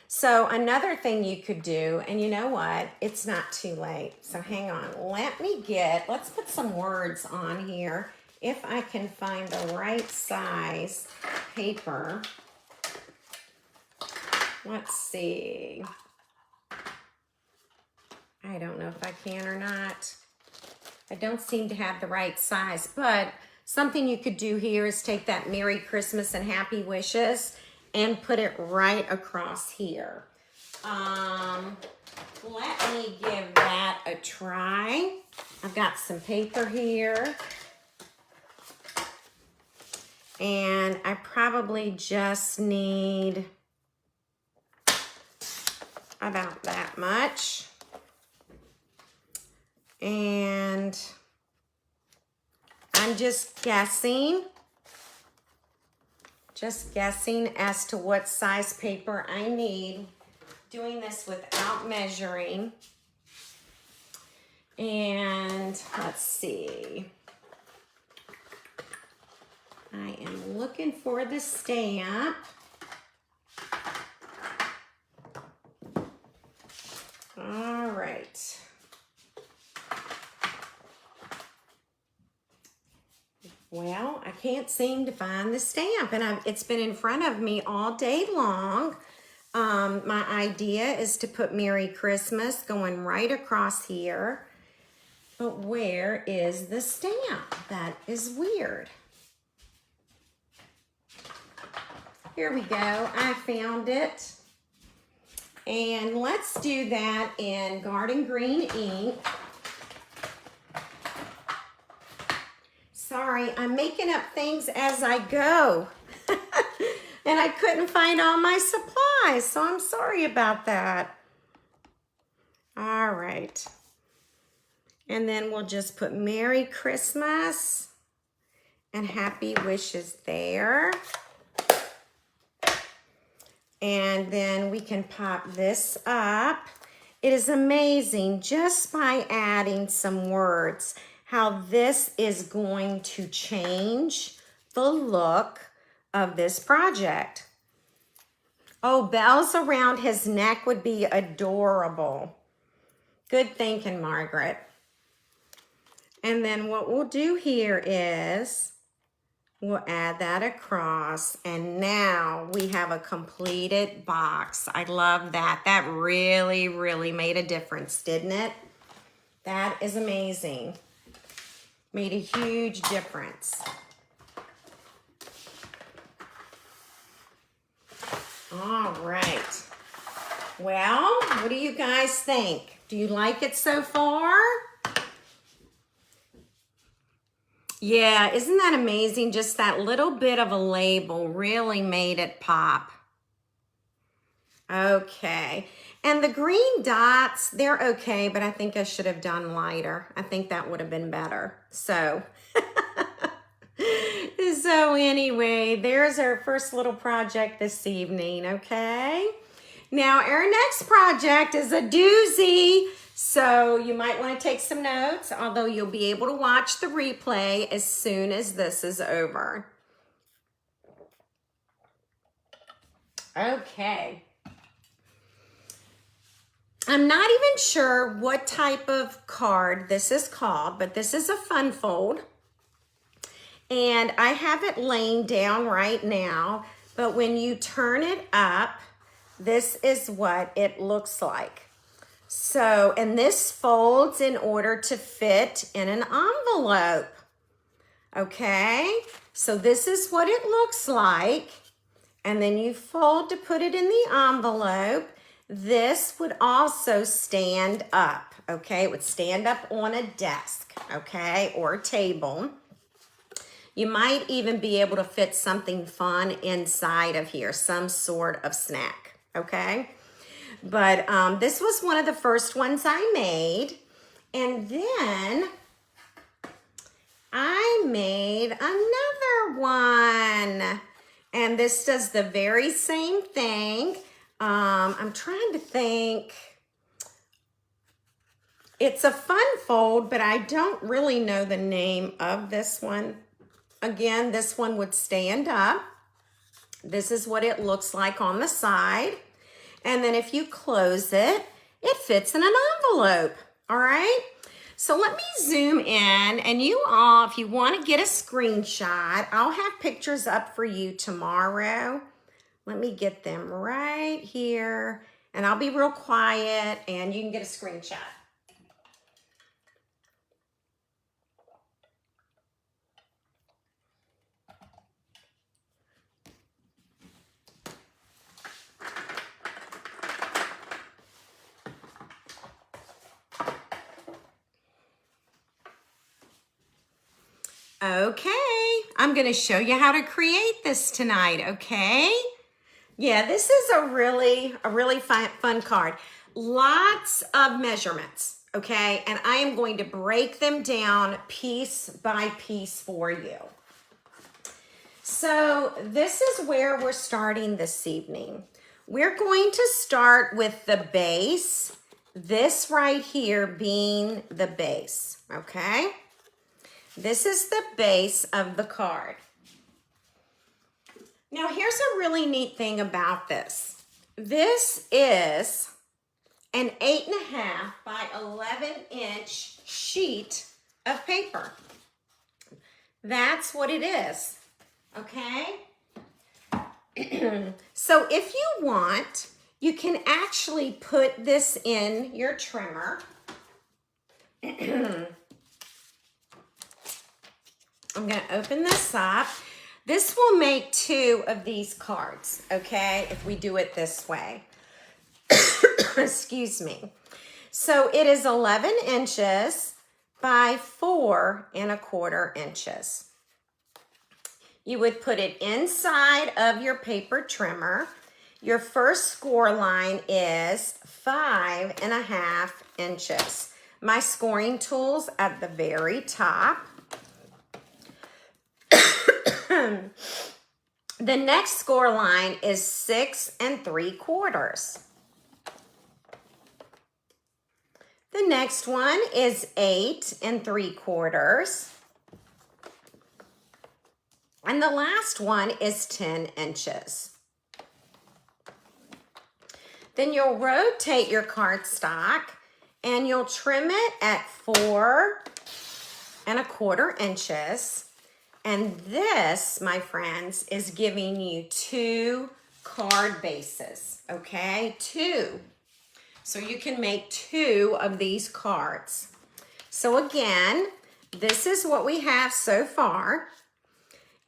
So another thing you could do, and you know what? It's not too late. So hang on. Let's put some words on here. If I can find the right size paper. Let's see. I don't know if I can or not. I don't seem to have the right size, but something you could do here is take that Merry Christmas and Happy Wishes and put it right across here. Let me give that a try. I've got some paper here. And I probably just need about that much. And I'm just guessing as to what size paper I need, doing this without measuring. And let's see. I am looking for the stamp. All right. Well, I can't seem to find the stamp, and it's been in front of me all day long. My idea is to put Merry Christmas going right across here, but where is the stamp? That is weird. Here we go, I found it. And let's do that in Garden Green ink. Sorry, I'm making up things as I go. And I couldn't find all my supplies, so I'm sorry about that. All right. And then we'll just put Merry Christmas and Happy Wishes there. And then we can pop this up. It is amazing just by adding some words how this is going to change the look of this project. Oh, bells around his neck would be adorable. Good thinking, Margaret. And then what we'll do here is we'll add that across, and now we have a completed box. I love that. That really, really made a difference, didn't it? That is amazing. Made a huge difference. All right. Well, what do you guys think? Do you like it so far? Yeah, isn't that amazing? Just that little bit of a label really made it pop. Okay. And the green dots, they're okay, but I think I should have done lighter. I think that would have been better. So, so anyway, there's our first little project this evening, okay? Now, our next project is a doozy. So you might want to take some notes, although you'll be able to watch the replay as soon as this is over. Okay. I'm not even sure what type of card this is called, but this is a fun fold. And I have it laying down right now, but when you turn it up, this is what it looks like. So, and this folds in order to fit in an envelope. Okay, so this is what it looks like. and then you fold to put it in the envelope. This would also stand up, okay? It would stand up on a desk, okay, or a table. You might even be able to fit something fun inside of here, some sort of snack, okay? But this was one of the first ones I made. And then I made another one. And this does the very same thing. I'm trying to think. It's a fun fold, but I don't really know the name of this one. Again, this one would stand up. This is what it looks like on the side. And then if you close it, it fits in an envelope, all right? So let me zoom in, and you all, if you want to get a screenshot, I'll have pictures up for you tomorrow. Let me get them right here, and I'll be real quiet, and you can get a screenshot. Okay, I'm going to show you how to create this tonight, okay? Yeah, this is a really fun card. Lots of measurements, okay? And I am going to break them down piece by piece for you. So this is where we're starting this evening. We're going to start with the base, this right here being the base, okay? This is the base of the card. Now, here's a really neat thing about this. This is an 8.5 by 11-inch sheet of paper. That's what it is, okay? So if you want, you can actually put this in your trimmer. I'm going to open this up. This will make 2 of these cards, okay, if we do it this way. Excuse me. So it is 11 inches by 4.25 inches. You would put it inside of your paper trimmer. Your first score line is 5.5 inches. My scoring tool's at the very top. The next score line is 6 3/4. The next one is 8 3/4. And the last one is 10 inches. Then you'll rotate your cardstock and you'll trim it at 4.25 inches. And this, my friends, is giving you 2 card bases, okay? 2. So you can make 2 of these cards. So again, this is what we have so far.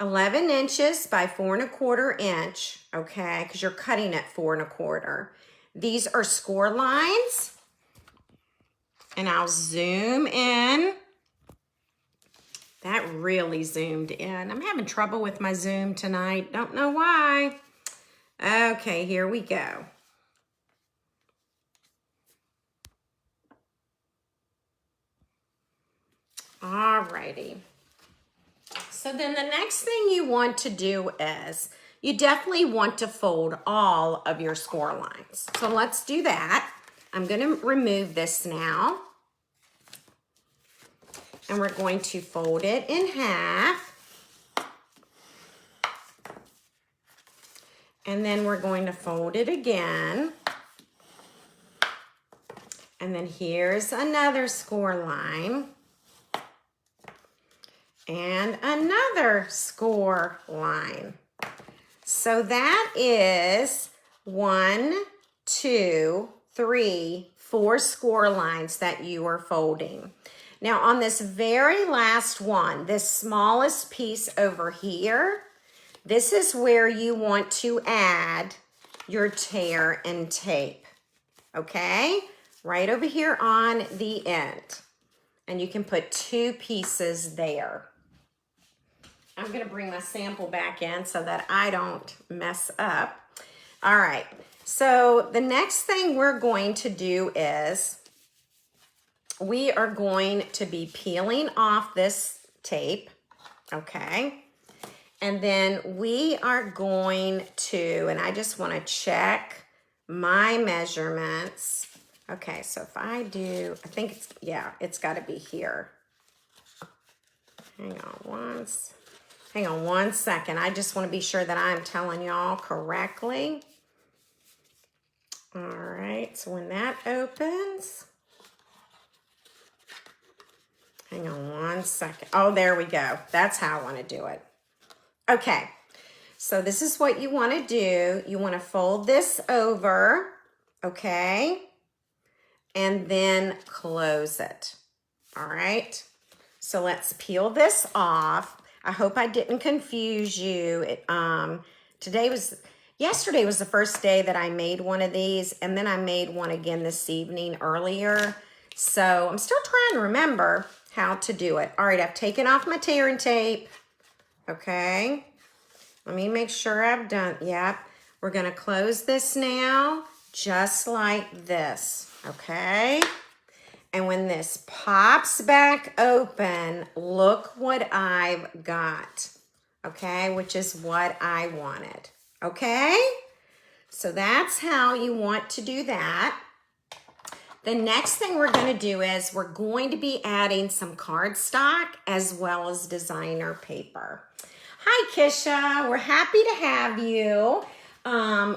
11 inches by 4.25 inch, okay? Because you're cutting at 4.25. These are score lines. And I'll zoom in. That really zoomed in. I'm having trouble with my zoom tonight. Don't know why. Okay, here we go. Alrighty. So then the next thing you want to do is you definitely want to fold all of your score lines. So let's do that. I'm going to remove this now. And we're going to fold it in half. And then we're going to fold it again. And then here's another score line. And another score line. So that is 1, 2, 3, 4 score lines that you are folding. Now on this very last one, this smallest piece over here, This is where you want to add your tear and tape, okay? Right over here on the end. And you can put 2 pieces there. I'm gonna bring my sample back in so that I don't mess up. All right, so the next thing we're going to do is we are going to be peeling off this tape, okay? And then we are going to, and I just want to check my measurements. Okay, so if I do, I think it's, yeah, it's got to be here. Hang on one second. I just want to be sure that I'm telling y'all correctly. All right, so when that opens, hang on one second. Oh, there we go. That's how I want to do it. Okay, so this is what you want to do. You want to fold this over, okay, and then close it. All right, so let's peel this off. I hope I didn't confuse you. Yesterday was the first day that I made one of these, and then I made one again this evening earlier. So I'm still trying to remember how to do it. All right, I've taken off my tear and tape. Okay, let me make sure I've done, yep. We're gonna close this now, just like this, okay? And when this pops back open, look what I've got, okay? Which is what I wanted, okay? So that's how you want to do that. The next thing we're gonna do is we're going to be adding some cardstock as well as designer paper. Hi, Kisha, we're happy to have you.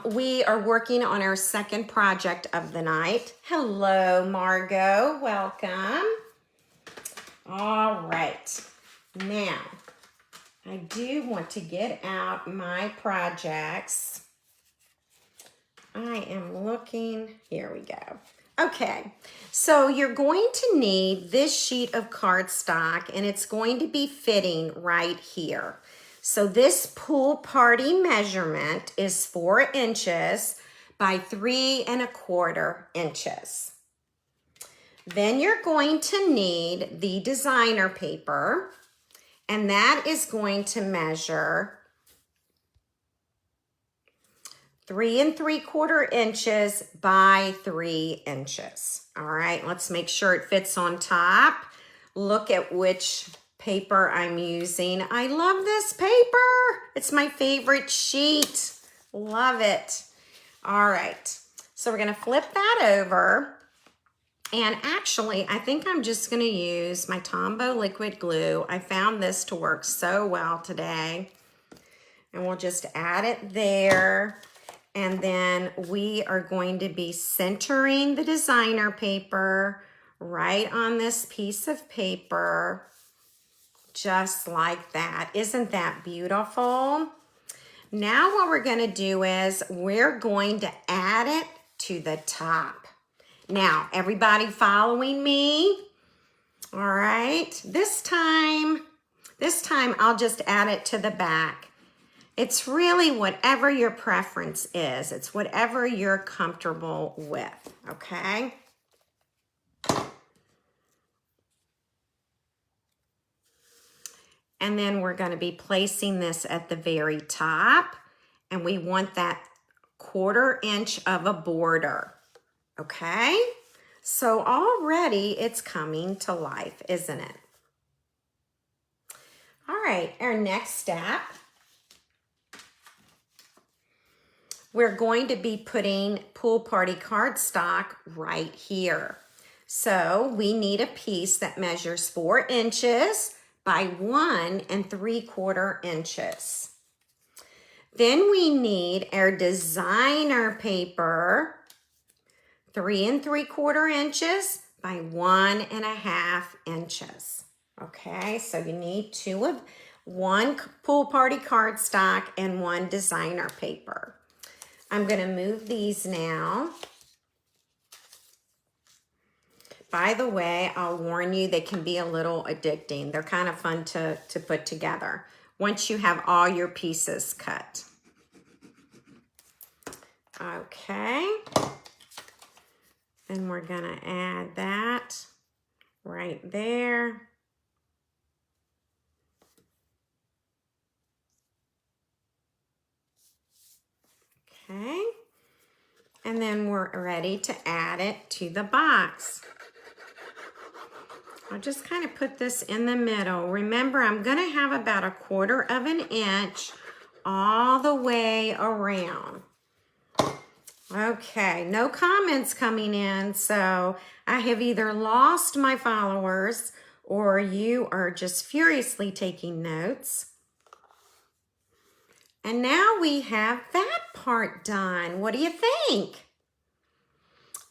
We are working on our second project of the night. Hello, Margot, welcome. All right, now, I do want to get out my projects. I am looking, here we go. Okay, so you're going to need this sheet of cardstock and it's going to be fitting right here. So this pool party measurement is 4 inches by 3 1/4 inches. Then you're going to need the designer paper, and that is going to measure 3 3/4 inches by 3 inches. All right, let's make sure it fits on top. Look at which paper I'm using. I love this paper. It's my favorite sheet. Love it. All right, so we're gonna flip that over. And actually, I think I'm just gonna use my Tombow liquid glue. I found this to work so well today. And we'll just add it there. And then we are going to be centering the designer paper right on this piece of paper, just like that. Isn't that beautiful? Now what we're gonna do is we're going to add it to the top. Now, everybody following me? All right, this time I'll just add it to the back. It's really whatever your preference is. It's whatever you're comfortable with, okay? And then we're going to be placing this at the very top, and we want that 1/4 inch of a border, okay? So already it's coming to life, isn't it? All right, our next step, we're going to be putting pool party cardstock right here. So we need a piece that measures 4 inches by 1 3/4 inches. Then we need our designer paper, 3 3/4 inches by 1 1/2 inches. Okay, so you need 1 pool party cardstock and 1 designer paper. I'm gonna move these now. By the way, I'll warn you, they can be a little addicting. They're kind of fun to put together. once you have all your pieces cut. Okay. Then we're gonna add that right there. Okay. And then we're ready to add it to the box. I'll just kind of put this in the middle. Remember, I'm gonna have about 1/4 of an inch all the way around. Okay, no comments coming in, so I have either lost my followers or you are just furiously taking notes. And now we have that part done. What do you think?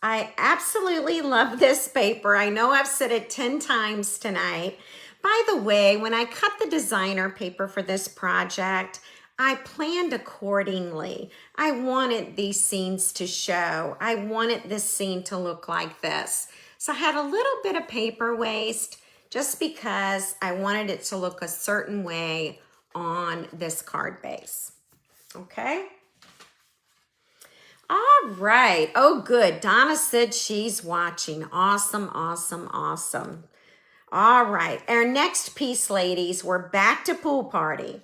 I absolutely love this paper. I know I've said it 10 times tonight. By the way, when I cut the designer paper for this project, I planned accordingly. I wanted these scenes to show. I wanted this scene to look like this. So I had a little bit of paper waste just because I wanted it to look a certain way on this card base. Okay? All right. Oh, good. Donna said she's watching. Awesome, awesome, awesome. All right. Our next piece, ladies, we're back to pool party.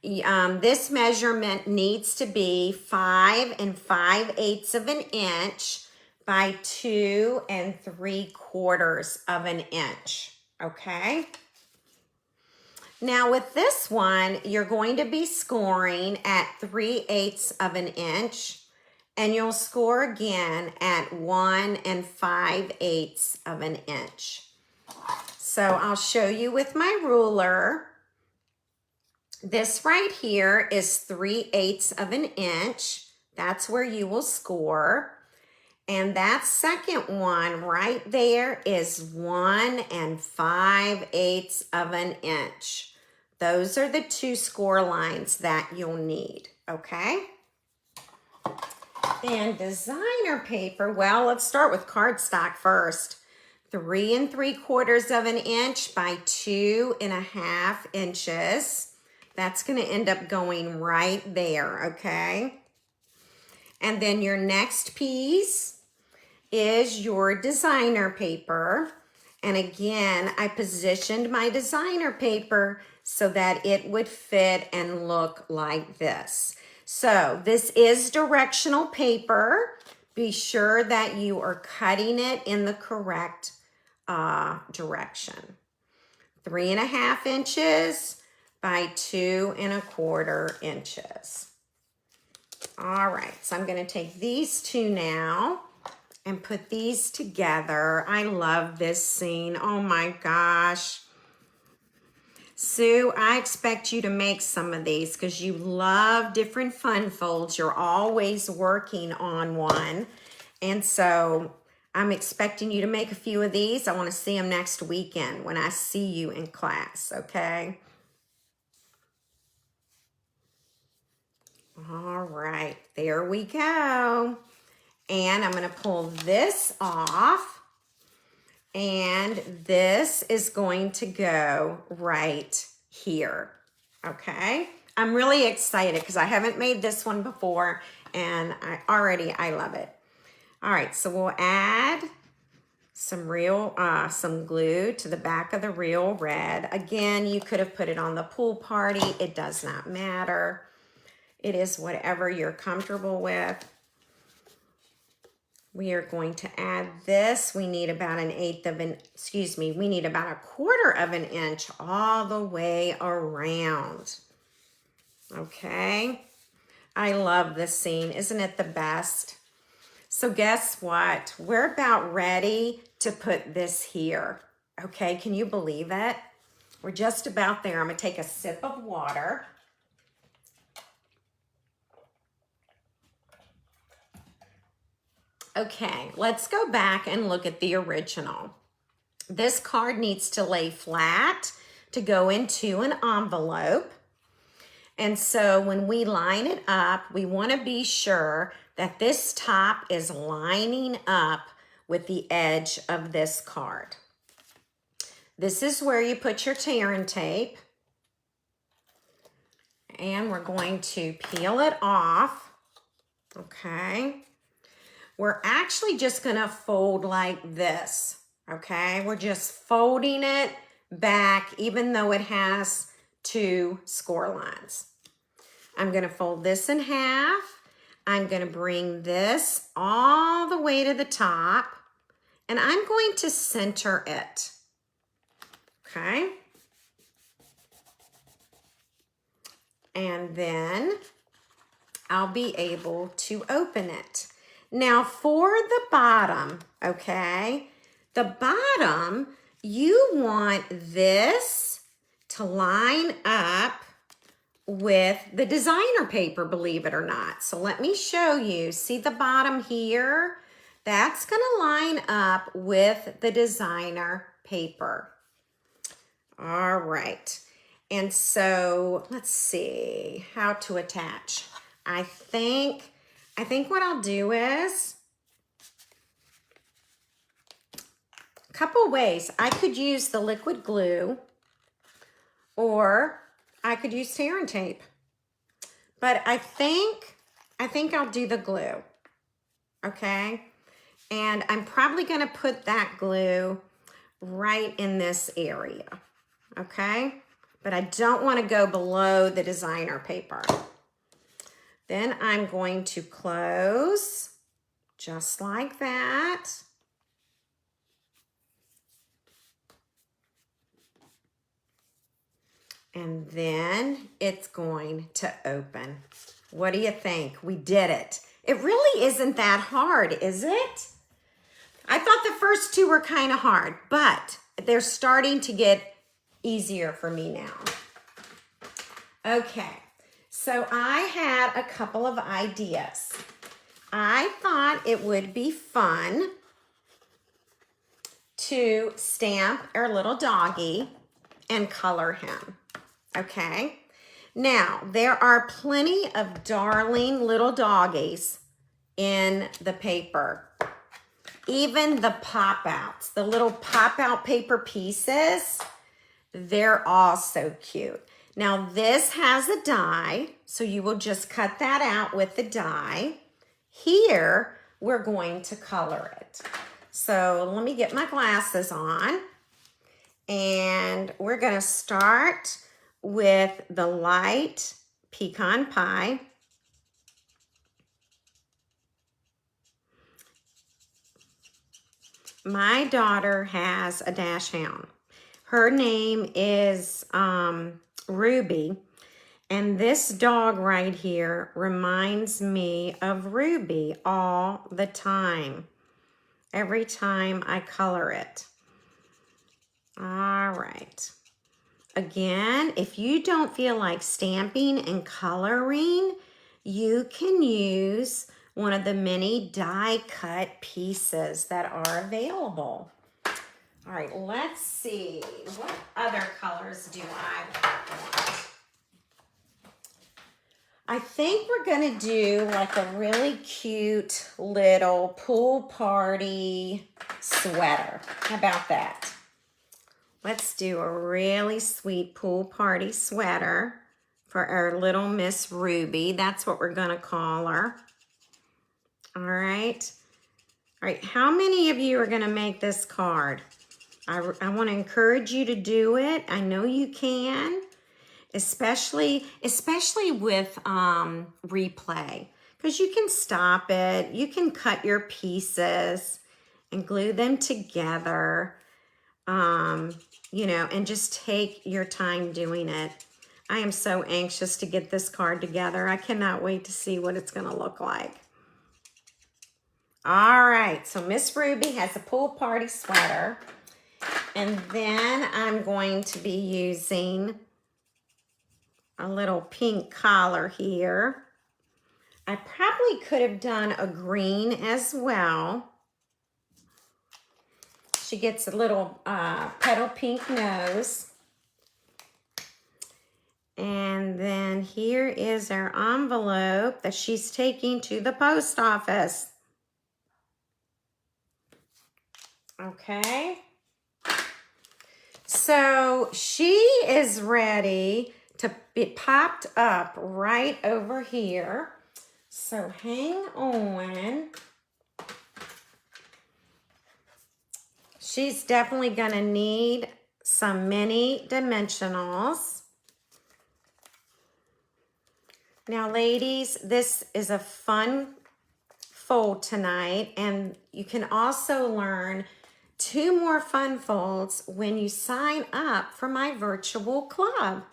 This measurement needs to be 5 5/8 of an inch by 2 3/4 of an inch. Okay. Now with this one, you're going to be scoring at 3/8 of an inch, and you'll score again at 1 5/8 of an inch. So I'll show you with my ruler. This right here is 3/8 of an inch. That's where you will score. And that second one right there is 1 5/8 of an inch. Those are the 2 score lines that you'll need, okay? And designer paper, well, let's start with cardstock first. 3 3/4 of an inch by 2 1/2 inches. That's going to end up going right there, okay? And then your next piece is your designer paper. And again, I positioned my designer paper so that it would fit and look like this. So this is directional paper. Be sure that you are cutting it in the correct direction. 3 1/2 inches by 2 1/4 inches. All right, so I'm going to take these two now and put these together. I love this scene. Oh my gosh. Sue, I expect you to make some of these because you love different fun folds. You're always working on one. And so I'm expecting you to make a few of these. I want to see them next weekend when I see you in class, okay? All right, there we go. And I'm going to pull this off. And this is going to go right here, okay? I'm really excited because I haven't made this one before, and I love it. All right, so we'll add some glue to the back of the Real Red. Again, you could have put it on the pool party. It does not matter. It is whatever you're comfortable with. We are going to add this. We need about we need about 1/4 of an inch all the way around. Okay. I love this scene. Isn't it the best? So guess what? We're about ready to put this here. Okay, can you believe it? We're just about there. I'm gonna take a sip of water. Okay, let's go back and look at the original. This card needs to lay flat to go into an envelope. And so when we line it up, we want to be sure that this top is lining up with the edge of this card. This is where you put your tear and tape. And we're going to peel it off. Okay. We're actually just gonna fold like this. Okay. We're just folding it back even though it has 2 score lines. I'm gonna fold this in half. I'm gonna bring this all the way to the top and I'm going to center it. Okay. And then I'll be able to open it. Now for the bottom, okay, the bottom, you want this to line up with the designer paper, believe it or not. So let me show you. See the bottom here? That's gonna line up with the designer paper. All right. And so let's see how to attach. I think what I'll do is a couple ways. I could use the liquid glue or I could use tear and tape. But I think I'll do the glue. Okay? And I'm probably going to put that glue right in this area. Okay? But I don't want to go below the designer paper. Then I'm going to close just like that. And then it's going to open. What do you think? We did it. It really isn't that hard, is it? I thought the first 2 were kind of hard, but they're starting to get easier for me now. Okay, so I had a couple of ideas. I thought it would be fun to stamp our little doggy and color him. Okay, now there are plenty of darling little doggies in the paper. Even the pop-outs, the little pop-out paper pieces, they're all so cute. Now this has a die, so you will just cut that out with the die. Here, we're going to color it. So let me get my glasses on. And we're gonna start with the light pecan pie. My daughter has a dachshund. Her name is Ruby. And this dog right here reminds me of Ruby all the time. Every time I color it. All right. Again, if you don't feel like stamping and coloring, you can use one of the many die cut pieces that are available. All right, let's see. What other colors do I want? I think we're gonna do like a really cute little pool party sweater. How about that? Let's do a really sweet pool party sweater for our little Miss Ruby. That's what we're gonna call her. All right. All right, how many of you are gonna make this card? I wanna encourage you to do it. I know you can, especially with replay, because you can stop it, you can cut your pieces and glue them together. You know, and just take your time doing it. I am so anxious to get this card together. I cannot wait to see what it's going to look like. All right, so Miss Ruby has a pool party sweater. And then I'm going to be using a little pink collar here. I probably could have done a green as well. She gets a little petal pink nose. And then here is our envelope that she's taking to the post office. Okay. So she is ready it popped up right over here. So hang on. She's definitely gonna need some mini dimensionals. Now, ladies, this is a fun fold tonight, and you can also learn 2 more fun folds when you sign up for my virtual club.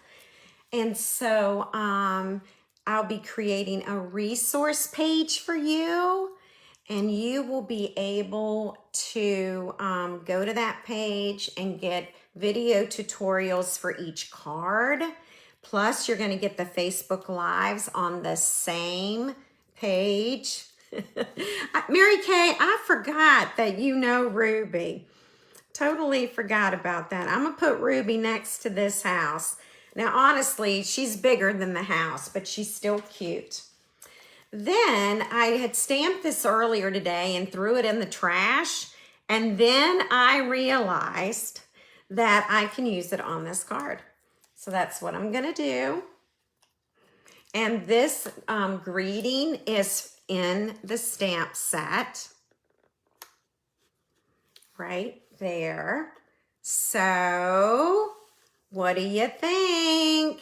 And so I'll be creating a resource page for you, and you will be able to go to that page and get video tutorials for each card. Plus, you're going to get the Facebook Lives on the same page. Mary Kay, I forgot that you know Ruby. Totally forgot about that. I'm going to put Ruby next to this house. Now, honestly, she's bigger than the house, but she's still cute. Then I had stamped this earlier today and threw it in the trash. And then I realized that I can use it on this card. So that's what I'm going to do. And this greeting is in the stamp set right there. So what do you think?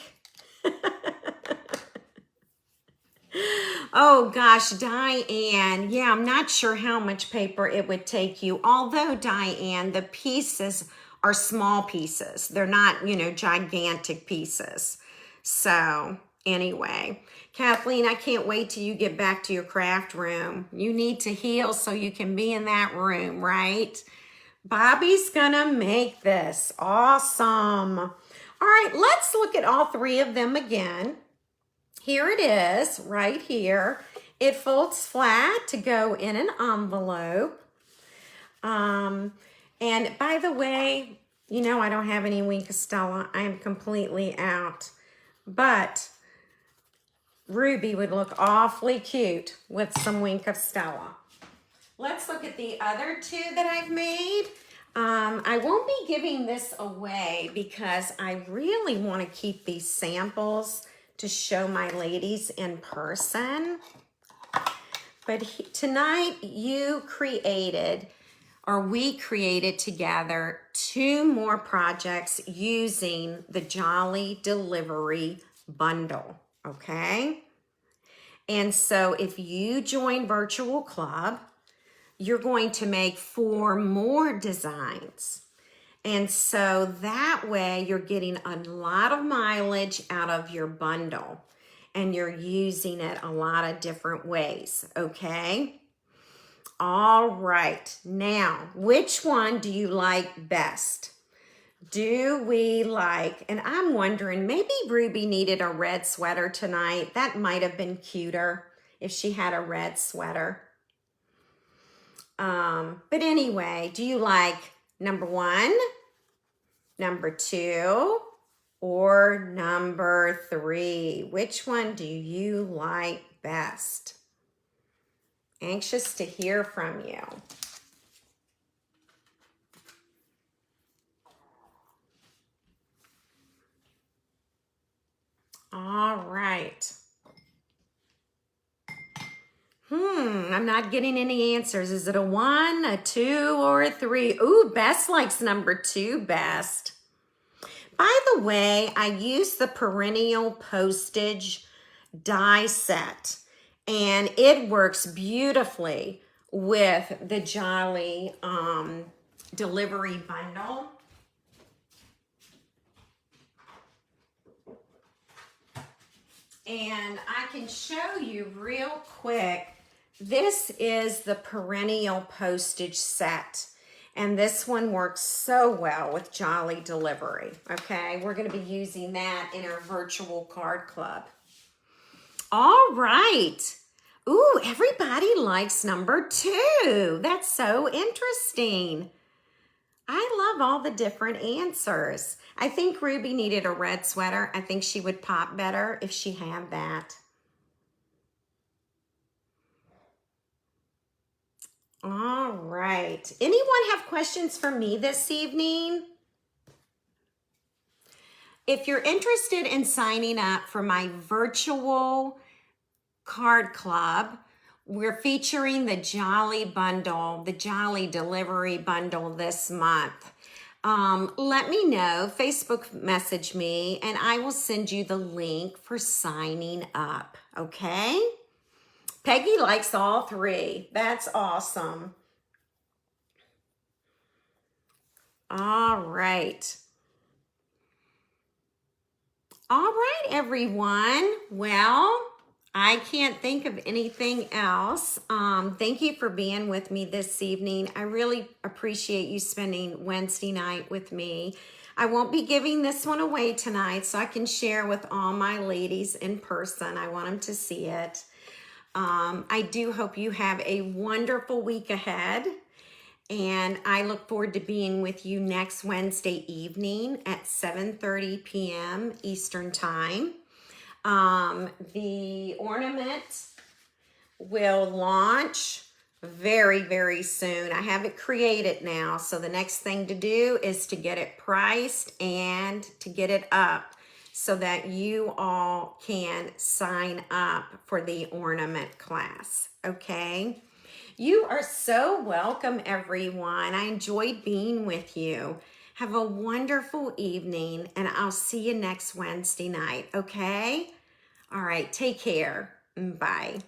Oh gosh, Diane. Yeah, I'm not sure how much paper it would take you. Although, Diane, the pieces are small pieces. They're not, you know, gigantic pieces. So anyway, Kathleen, I can't wait till you get back to your craft room. You need to heal so you can be in that room, right? Bobby's gonna make this. Awesome. All right, let's look at all 3 of them again. Here it is, right here. It folds flat to go in an envelope. And by the way, you know I don't have any Wink of Stella. I am completely out. But Ruby would look awfully cute with some Wink of Stella. Let's look at the other 2 that I've made. I won't be giving this away because I really want to keep these samples to show my ladies in person. But tonight you created, or we created together, 2 more projects using the Jolly Delivery Bundle, okay? And so if you join Virtual Club, you're going to make 4 more designs. And so that way you're getting a lot of mileage out of your bundle and you're using it a lot of different ways, okay? All right, now, which one do you like best? Do we like, and I'm wondering, maybe Ruby needed a red sweater tonight. That might have been cuter if she had a red sweater. But anyway, do you like number 1, number 2, or number 3? Which one do you like best? Anxious to hear from you. All right. I'm not getting any answers. Is it a 1, a 2, or a 3? Ooh, Bess likes number 2 best. By the way, I use the perennial postage die set, and it works beautifully with the Jolly delivery bundle. And I can show you real quick. This is the perennial postage set. And this one works so well with Jolly Delivery. Okay, we're going to be using that in our virtual card club. All right. Ooh, everybody likes number 2. That's so interesting. I love all the different answers. I think Ruby needed a red sweater. I think she would pop better if she had that. All right. Anyone have questions for me this evening? if you're interested in signing up for my virtual card club, we're featuring the Jolly Bundle, the Jolly Delivery Bundle this month. Let me know, Facebook message me, and I will send you the link for signing up, okay? Peggy likes all three. That's awesome. All right. All right, everyone. Well, I can't think of anything else. Thank you for being with me this evening. I really appreciate you spending Wednesday night with me. I won't be giving this one away tonight, so I can share with all my ladies in person. I want them to see it. I do hope you have a wonderful week ahead. And I look forward to being with you next Wednesday evening at 7:30 p.m. Eastern Time. The ornament will launch very, very soon. I have it created now. So the next thing to do is to get it priced and to get it up so that you all can sign up for the ornament class. Okay? You are so welcome, everyone. I enjoyed being with you. Have a wonderful evening, and I'll see you next Wednesday night, okay? All right, take care. Bye.